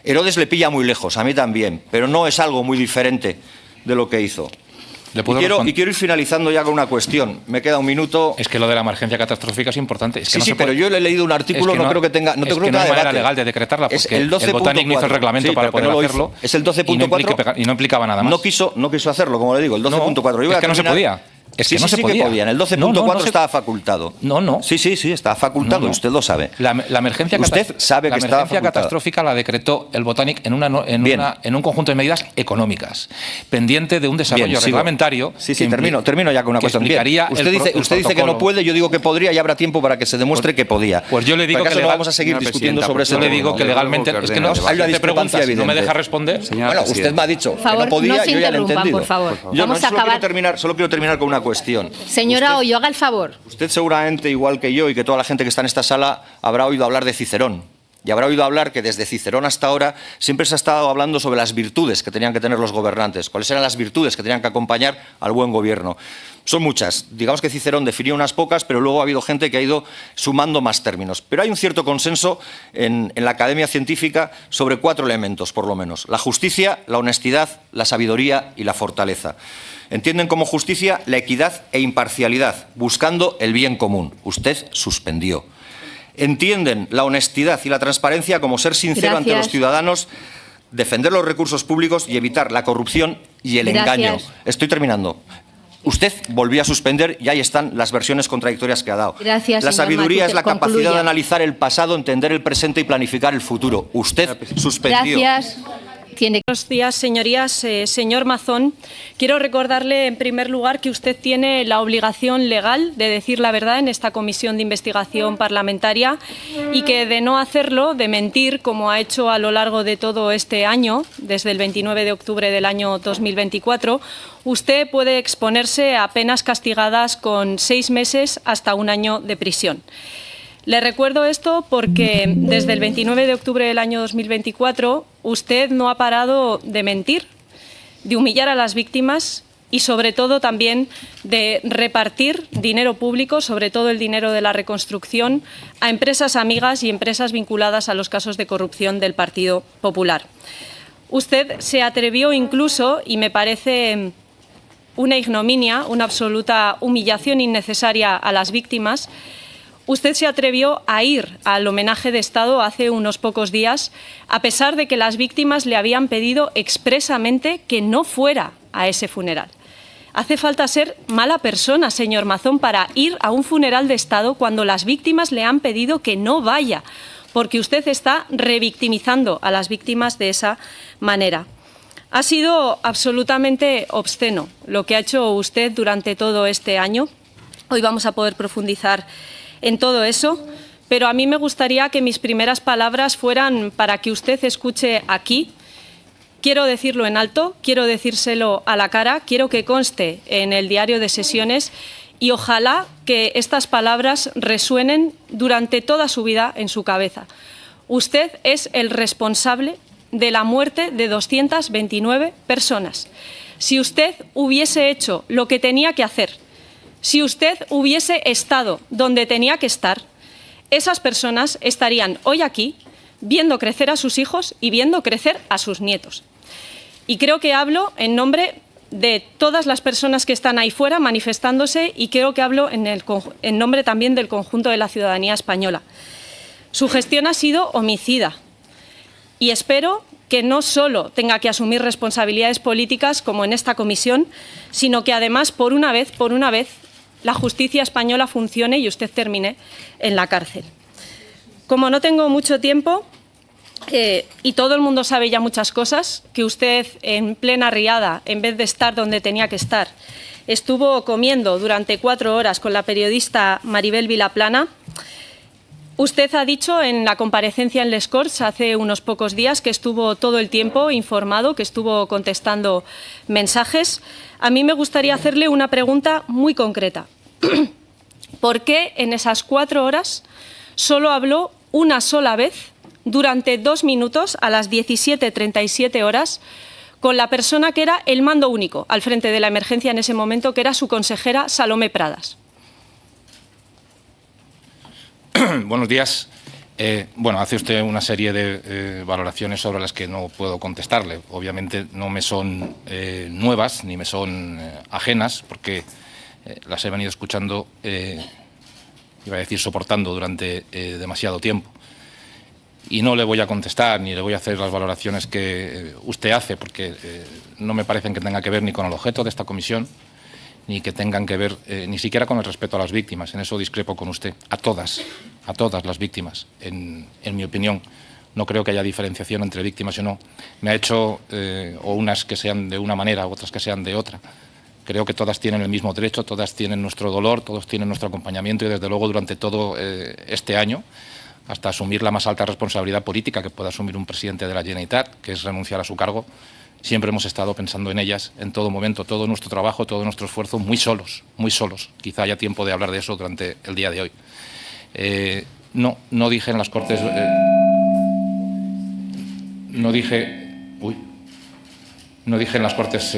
Herodes le pilla muy lejos, a mí también, pero no es algo muy diferente de lo que hizo. Y quiero ir finalizando ya con una cuestión. Me queda un minuto. Es que lo de la emergencia catastrófica es importante. Es que sí, pero yo le he leído un artículo, no creo que tenga. No creo que no hay manera debate legal de decretarla, porque el Botanic no hizo el reglamento para poder hacerlo. Es el 12.4. Y no implicaba nada más. No quiso hacerlo, como le digo, el 12.4. Es que no se podía. Es que no se podía. Que podía. En el 12.4 estaba facultado. No. Sí, estaba facultado, usted lo sabe. La emergencia catastrófica la decretó el Botanic en un conjunto de medidas económicas, pendiente de un desarrollo reglamentario. Sí, termino ya con una cuestión. Usted dice que no puede, yo digo que podría y habrá tiempo para que se demuestre que podía. Pues yo le digo que vamos a seguir discutiendo sobre eso. Yo le digo que legalmente es que no hay una discrepancia evidente. No me deja responder. Bueno, usted me ha dicho que no podía, yo ya lo he entendido. Por favor, solo quiero terminar con una cuestión. Señora Hoyo, haga el favor. Usted seguramente, igual que yo y que toda la gente que está en esta sala, habrá oído hablar de Cicerón. Y habrá oído hablar que desde Cicerón hasta ahora siempre se ha estado hablando sobre las virtudes que tenían que tener los gobernantes. ¿Cuáles eran las virtudes que tenían que acompañar al buen gobierno? Son muchas. Digamos que Cicerón definió unas pocas, pero luego ha habido gente que ha ido sumando más términos. Pero hay un cierto consenso en la academia científica sobre 4 elementos, por lo menos: la justicia, la honestidad, la sabiduría y la fortaleza. Entienden como justicia la equidad e imparcialidad, buscando el bien común. Usted suspendió. Entienden la honestidad y la transparencia como ser sincero ante los ciudadanos, defender los recursos públicos y evitar la corrupción y el engaño. Estoy terminando. Usted volvió a suspender y ahí están las versiones contradictorias que ha dado. Gracias, la sabiduría es la capacidad concluya. de analizar el pasado, entender el presente y planificar el futuro. Usted suspendió. Gracias. Buenos días, señorías. Señor Mazón, quiero recordarle en primer lugar que usted tiene la obligación legal de decir la verdad en esta comisión de investigación parlamentaria y que de no hacerlo, de mentir, como ha hecho a lo largo de todo este año, desde el 29 de octubre del año 2024, usted puede exponerse a penas castigadas con 6 meses hasta 1 año de prisión. Le recuerdo esto porque desde el 29 de octubre del año 2024 usted no ha parado de mentir, de humillar a las víctimas y sobre todo también de repartir dinero público, sobre todo el dinero de la reconstrucción, a empresas amigas y empresas vinculadas a los casos de corrupción del Partido Popular. Usted se atrevió incluso, y me parece una ignominia, una absoluta humillación innecesaria a las víctimas, usted se atrevió a ir al homenaje de Estado hace unos pocos días, a pesar de que las víctimas le habían pedido expresamente que no fuera a ese funeral. Hace falta ser mala persona, señor Mazón, para ir a un funeral de Estado cuando las víctimas le han pedido que no vaya, porque usted está revictimizando a las víctimas de esa manera. Ha sido absolutamente obsceno lo que ha hecho usted durante todo este año. Hoy vamos a poder profundizar en todo eso, pero a mí me gustaría que mis primeras palabras fueran para que usted escuche aquí. Quiero decirlo en alto, quiero decírselo a la cara, quiero que conste en el diario de sesiones y ojalá que estas palabras resuenen durante toda su vida en su cabeza. Usted es el responsable de la muerte de 229 personas. Si usted hubiese hecho lo que tenía que hacer, si usted hubiese estado donde tenía que estar, esas personas estarían hoy aquí viendo crecer a sus hijos y viendo crecer a sus nietos. Y creo que hablo en nombre de todas las personas que están ahí fuera manifestándose y creo que hablo en nombre también del conjunto de la ciudadanía española. Su gestión ha sido homicida y espero que no solo tenga que asumir responsabilidades políticas como en esta comisión, sino que además, por una vez, la justicia española funcione y usted termine en la cárcel. Como no tengo mucho tiempo y todo el mundo sabe ya muchas cosas, que usted en plena riada, en vez de estar donde tenía que estar, estuvo comiendo durante 4 horas con la periodista Maribel Vilaplana. Usted ha dicho en la comparecencia en Les Corts hace unos pocos días que estuvo todo el tiempo informado, que estuvo contestando mensajes. A mí me gustaría hacerle una pregunta muy concreta. ¿Por qué en esas 4 horas solo habló una sola vez, durante 2 minutos, a las 17:37 horas, con la persona que era el mando único al frente de la emergencia en ese momento, que era su consejera Salomé Pradas? Buenos días. Bueno, hace usted una serie de valoraciones sobre las que no puedo contestarle. Obviamente no me son nuevas ni me son ajenas, porque las he venido escuchando, iba a decir soportando, durante demasiado tiempo. Y no le voy a contestar ni le voy a hacer las valoraciones que usted hace, porque no me parecen que tenga que ver ni con el objeto de esta comisión, ni que tengan que ver ni siquiera con el respeto a las víctimas. En eso discrepo con usted. A todas las víctimas, en mi opinión. No creo que haya diferenciación entre víctimas y no. Me ha hecho o unas que sean de una manera, otras que sean de otra. Creo que todas tienen el mismo derecho, todas tienen nuestro dolor, todos tienen nuestro acompañamiento y desde luego durante todo este año, hasta asumir la más alta responsabilidad política que pueda asumir un presidente de la Generalitat, que es renunciar a su cargo, siempre hemos estado pensando en ellas en todo momento, todo nuestro trabajo, todo nuestro esfuerzo, muy solos, muy solos. Quizá haya tiempo de hablar de eso durante el día de hoy. No dije en las Cortes... no dije en las Cortes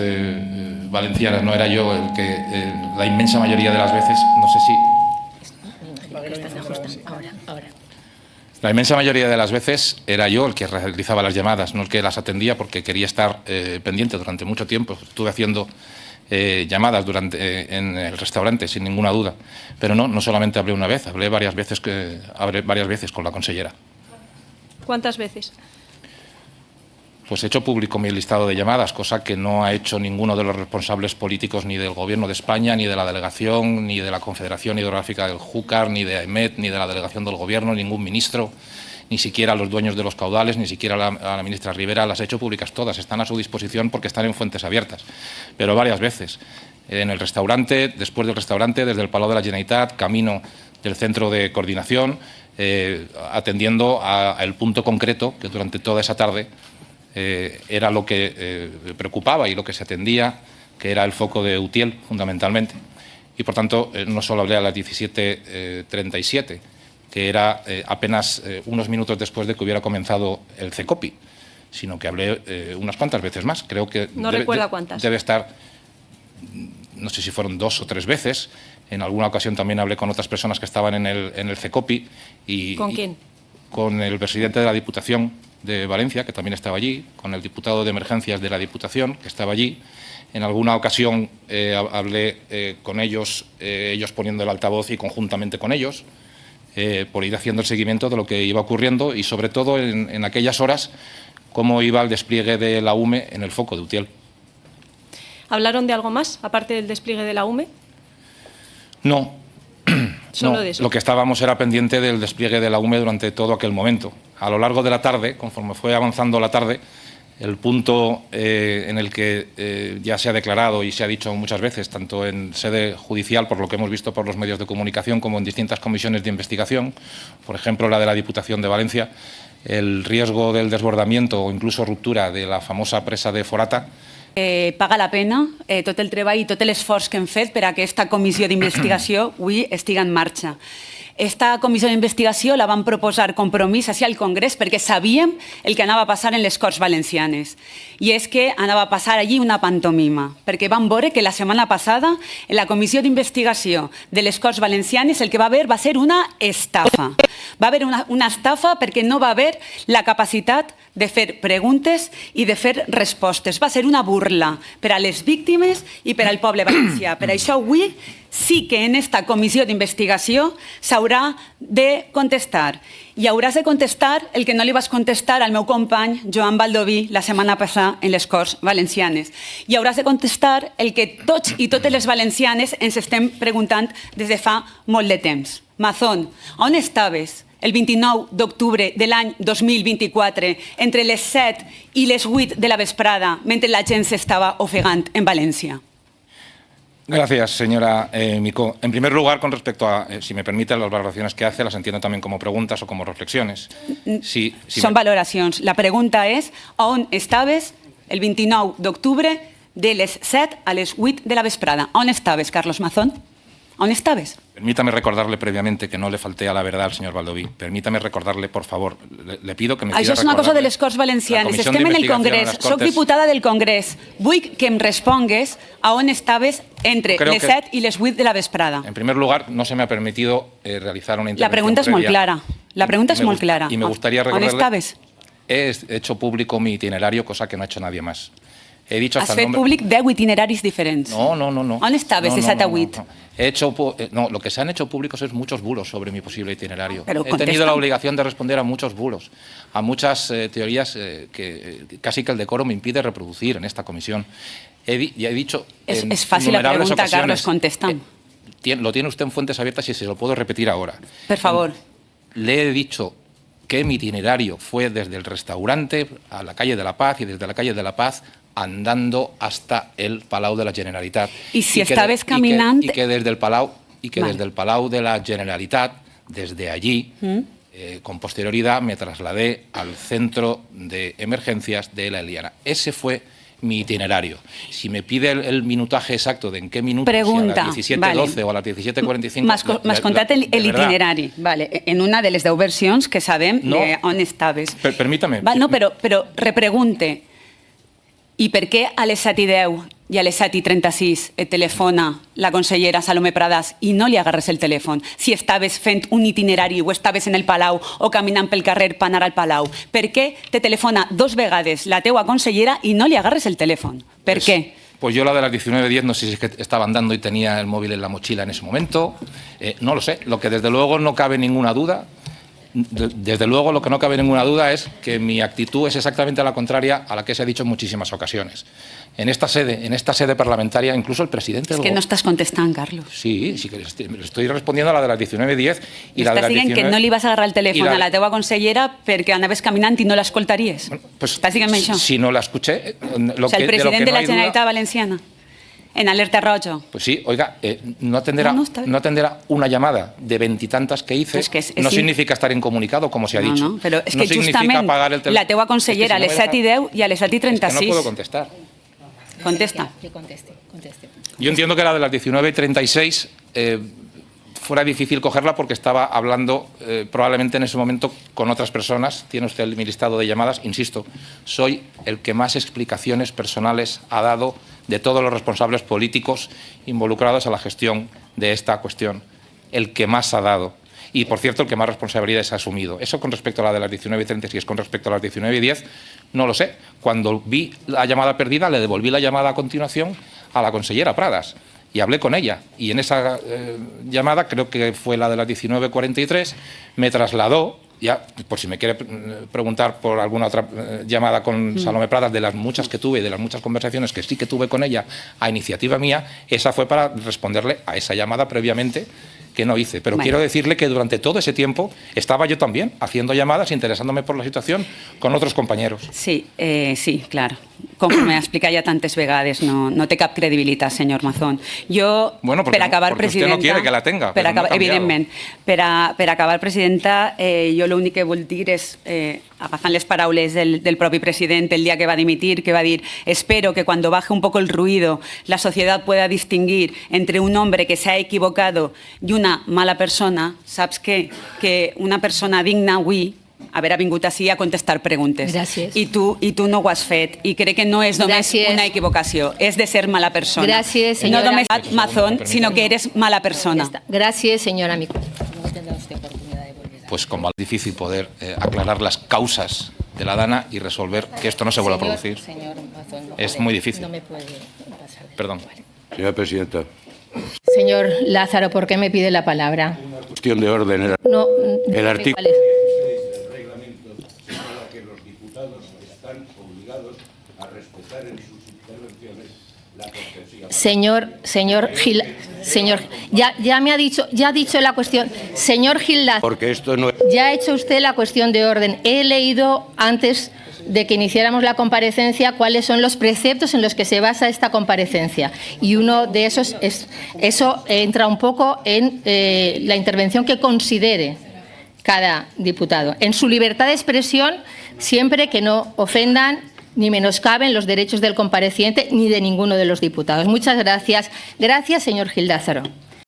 valencianas, no era yo el que la inmensa mayoría de las veces, no sé si... La inmensa mayoría de las veces era yo el que realizaba las llamadas, no el que las atendía, porque quería estar pendiente durante mucho tiempo. Estuve haciendo llamadas en el restaurante, sin ninguna duda. Pero no solamente hablé una vez, hablé varias veces con la consellera. ¿Cuántas veces? Pues he hecho público mi listado de llamadas, cosa que no ha hecho ninguno de los responsables políticos ni del Gobierno de España, ni de la delegación, ni de la Confederación Hidrográfica del Júcar, ni de AEMET, ni de la delegación del Gobierno, ningún ministro, ni siquiera a los dueños de los caudales, ni siquiera a la ministra Rivera, las he hecho públicas todas, están a su disposición porque están en fuentes abiertas, pero varias veces. En el restaurante, después del restaurante, desde el Palau de la Generalitat, camino del centro de coordinación, atendiendo al punto concreto que durante toda esa tarde era lo que preocupaba y lo que se atendía, que era el foco de Utiel, fundamentalmente. Y, por tanto, no solo hablé a las 17:37, que era apenas unos minutos después de que hubiera comenzado el CECOPI, sino que hablé unas cuantas veces más. Creo que no recuerda cuántas. Debe estar, no sé si fueron 2 o 3 veces. En alguna ocasión también hablé con otras personas que estaban en el CECOPI. ¿Con quién? Con el presidente de la Diputación de Valencia, que también estaba allí, con el diputado de Emergencias de la Diputación, que estaba allí. En alguna ocasión hablé con ellos, ellos poniendo el altavoz y conjuntamente con ellos, por ir haciendo el seguimiento de lo que iba ocurriendo y, sobre todo, en aquellas horas, cómo iba el despliegue de la UME en el foco de Utiel. ¿Hablaron de algo más, aparte del despliegue de la UME? No. Solo no, de eso. lo que estábamos era pendiente del despliegue de la UME durante todo aquel momento. A lo largo de la tarde, conforme fue avanzando la tarde, el punto en el que ya se ha declarado y se ha dicho muchas veces, tanto en sede judicial, por lo que hemos visto por los medios de comunicación, como en distintas comisiones de investigación, por ejemplo la de la Diputación de Valencia, el riesgo del desbordamiento o incluso ruptura de la famosa presa de Forata. Paga la pena tot el treball i tot l'esforç que hem fet per a que aquesta comissió d'investigació avui estigui en marxa. Esta comissió d'investigació la vam proposar Compromís hacia el Congrés perquè sabíem el que anava a passar en les Corts Valencianes. I és que anava a passar allí una pantomima, perquè vam veure que la setmana passada en la comissió d'investigació de les Corts Valencianes el que va haver va ser una estafa. Va haver una estafa perquè no va haver la capacitat de fer preguntes i de fer respostes. Va ser una burla per a les víctimes i per al poble valencià. Per això avui sí que en esta comissió d'investigació s'haurà de contestar. I hauràs de contestar el que no li vas contestar al meu company Joan Baldoví la setmana passada en les Corts Valencianes. I hauràs de contestar el que tots i totes les valencianes ens estem preguntant des de fa molt de temps. Mazón, on estaves el 29 d'octubre de l'any 2024 entre les 7 i les 8 de la vesprada mentre la gent s'estava ofegant en València? Gracias, señora Micó. En primer lugar, con respecto a, si me permite, las valoraciones que hace, las entiendo también como preguntas o como reflexiones. Són valoracions. La pregunta és on estaves el 29 d'octubre de les 7 a les 8 de la vesprada. On estaves, Carlos Mazón? On estaves? Permítame recordarle previamente que no le falté a la verdad al señor Baldoví. Permítame recordarle, por favor, le pido que me Això és una cosa de les Corts Valencianes. Estem en el Congrés. Soc diputada del Congrés. Vull que em respongues a on estaves entre les 7 i les 8 de la vesprada. En primer lugar, no se me ha permitido realizar una intervención La pregunta és molt clara. La pregunta és molt clara. Y me gustaría recordarle... On estaves? He hecho público mi itinerario, cosa que no ha hecho nadie más. He dicho hasta Has fet públic 10 itineraris diferents. No. On estaves de 7 a 8? No, lo que se han hecho públicos es muchos bulos sobre mi posible itinerario. Pero he tenido la obligación de responder a muchos bulos, a muchas teorías que casi que el decoro me impide reproducir en esta comisión. Ya he dicho Es fácil la pregunta, Carlos, contesta. Lo tiene usted en fuentes abiertas y se lo puedo repetir ahora. Per favor. Le he dicho que mi itinerario fue desde el restaurante a la calle de la Paz y desde la calle de la Paz andando hasta el Palau de la Generalitat. Y si estabas caminando... Y que desde el Palau, desde el Palau de la Generalitat, desde allí, con posterioridad, me trasladé al centro de emergencias de la Eliana. Ese fue mi itinerario. Si me pide el minutaje exacto de en qué minuto, pregunta, si a las 17:12 o a las 17:45... M'has contat el itinerari, vale, en una de les 10 versions que sabem on estaves. Permítame. No, però repregunte. I per què a les 7:10 i a les 7:36 et telefona la consellera Salomé Pradàs i no li agarres el telèfon si estaves fent un itinerari o estaves en el Palau o caminant pel carrer per anar al Palau? Per què te telefona 2 vegades la teua consellera i no li agarres el telèfon? Per què? Pues yo la de las 19:10 no sé si es que estaba andando y tenía el móvil en la mochila en ese momento. No lo sé. Lo que desde luego no cabe ninguna duda Desde luego, lo que no cabe ninguna duda es que mi actitud es exactamente la contraria a la que se ha dicho en muchísimas ocasiones. En esta sede parlamentaria, incluso el presidente... És que no estàs contestant, Carlos. Sí, sí que le estoy respondiendo a la de las 19:10 y la de las 19... Estàs dient que no li vas agarrar el telèfon a la teva consellera perquè anaves caminant i no l'escoltaries. Pues, Estàs dient això? si no la escuché... O sea, el presidente de la Generalitat Valenciana, en alerta roja. Pues sí, oiga, no atenderá una llamada de veintitantas que hice, Pues que no sí. significa estar incomunicado, como se ha dicho. No, però és no que significa justament apagar el teléfono. la teua consellera a les 7:10 i a les 7:36. Es que no puedo contestar. Contesta. Que conteste. Yo entiendo que la de las 19:36 fuera difícil cogerla porque estaba hablando probablemente en ese momento con otras personas. Tiene usted mi listado de llamadas. Insisto, soy el que más explicaciones personales ha dado de todos los responsables políticos involucrados a la gestión de esta cuestión. El que más ha dado. Y, por cierto, el que más responsabilidades ha asumido. Eso con respecto a la de las 19:36, con respecto a las 19:10, no lo sé. Cuando vi la llamada perdida, le devolví la llamada a continuación a la consellera Pradas y hablé con ella. Y en esa llamada, creo que fue la de las 19:43, me trasladó, ya por si me quiere preguntar por alguna otra llamada con Salomé Pradas, de las muchas que tuve, de las muchas conversaciones que sí que tuve con ella a iniciativa mía, esa fue para responderle a esa llamada previamente que no hice. Pero quiero decirle que durante todo ese tiempo estaba yo también haciendo llamadas, interesándome por la situación con otros compañeros. Sí, sí, clar. Com m'ha explicat ja tantes vegades, no té cap credibilitat, senyor Mazón. Jo, Bueno, porque, per acabar, porque presidenta... usted no quiere que la tenga, pero no ha cambiado. Evidentment. Per acabar, presidenta, jo l'únic que vull dir és, agafant les paraules del propi president el dia que va dimitir, que va dir: espero que cuando baje un poco el ruido la sociedad pueda distinguir entre un hombre que se ha equivocado y una mala persona. Saps què? Que una persona digna avui haver vingut ací a contestar preguntes. Gràcies. I tu no ho has fet. I crec que no és només Gràcies. una equivocació, és de ser mala persona. Gràcies, senyora. No només Mazón, sinó que eres mala persona. Gracias, señora Mico. Pues como es difícil poder aclarar las causas de la dana y resolver que esto no se vuelva a producir. Es muy difícil. No me puede pasar. Perdón. Señora presidenta, Señor Lázaro, ¿por qué me pide la palabra? cuestión de orden. No, El artículo- ¿cuál es? Que los diputados están obligados a respetar en sus intervenciones la cortesía. Señor Gil, ya me ha dicho, ya ha dicho la cuestión. Señor Gil Lázaro, Porque esto no es... ya ha hecho usted la cuestión de orden. He leído antes de que iniciáramos la comparecencia cuáles son los preceptos en los que se basa esta comparecencia. Y uno de esos es, eso entra un poco en la intervención que considere cada diputado, en su libertad de expresión, siempre que no ofendan ni menoscaben los derechos del compareciente ni de ninguno de los diputados. Muchas gracias. Gracias, señor Gil Lázaro.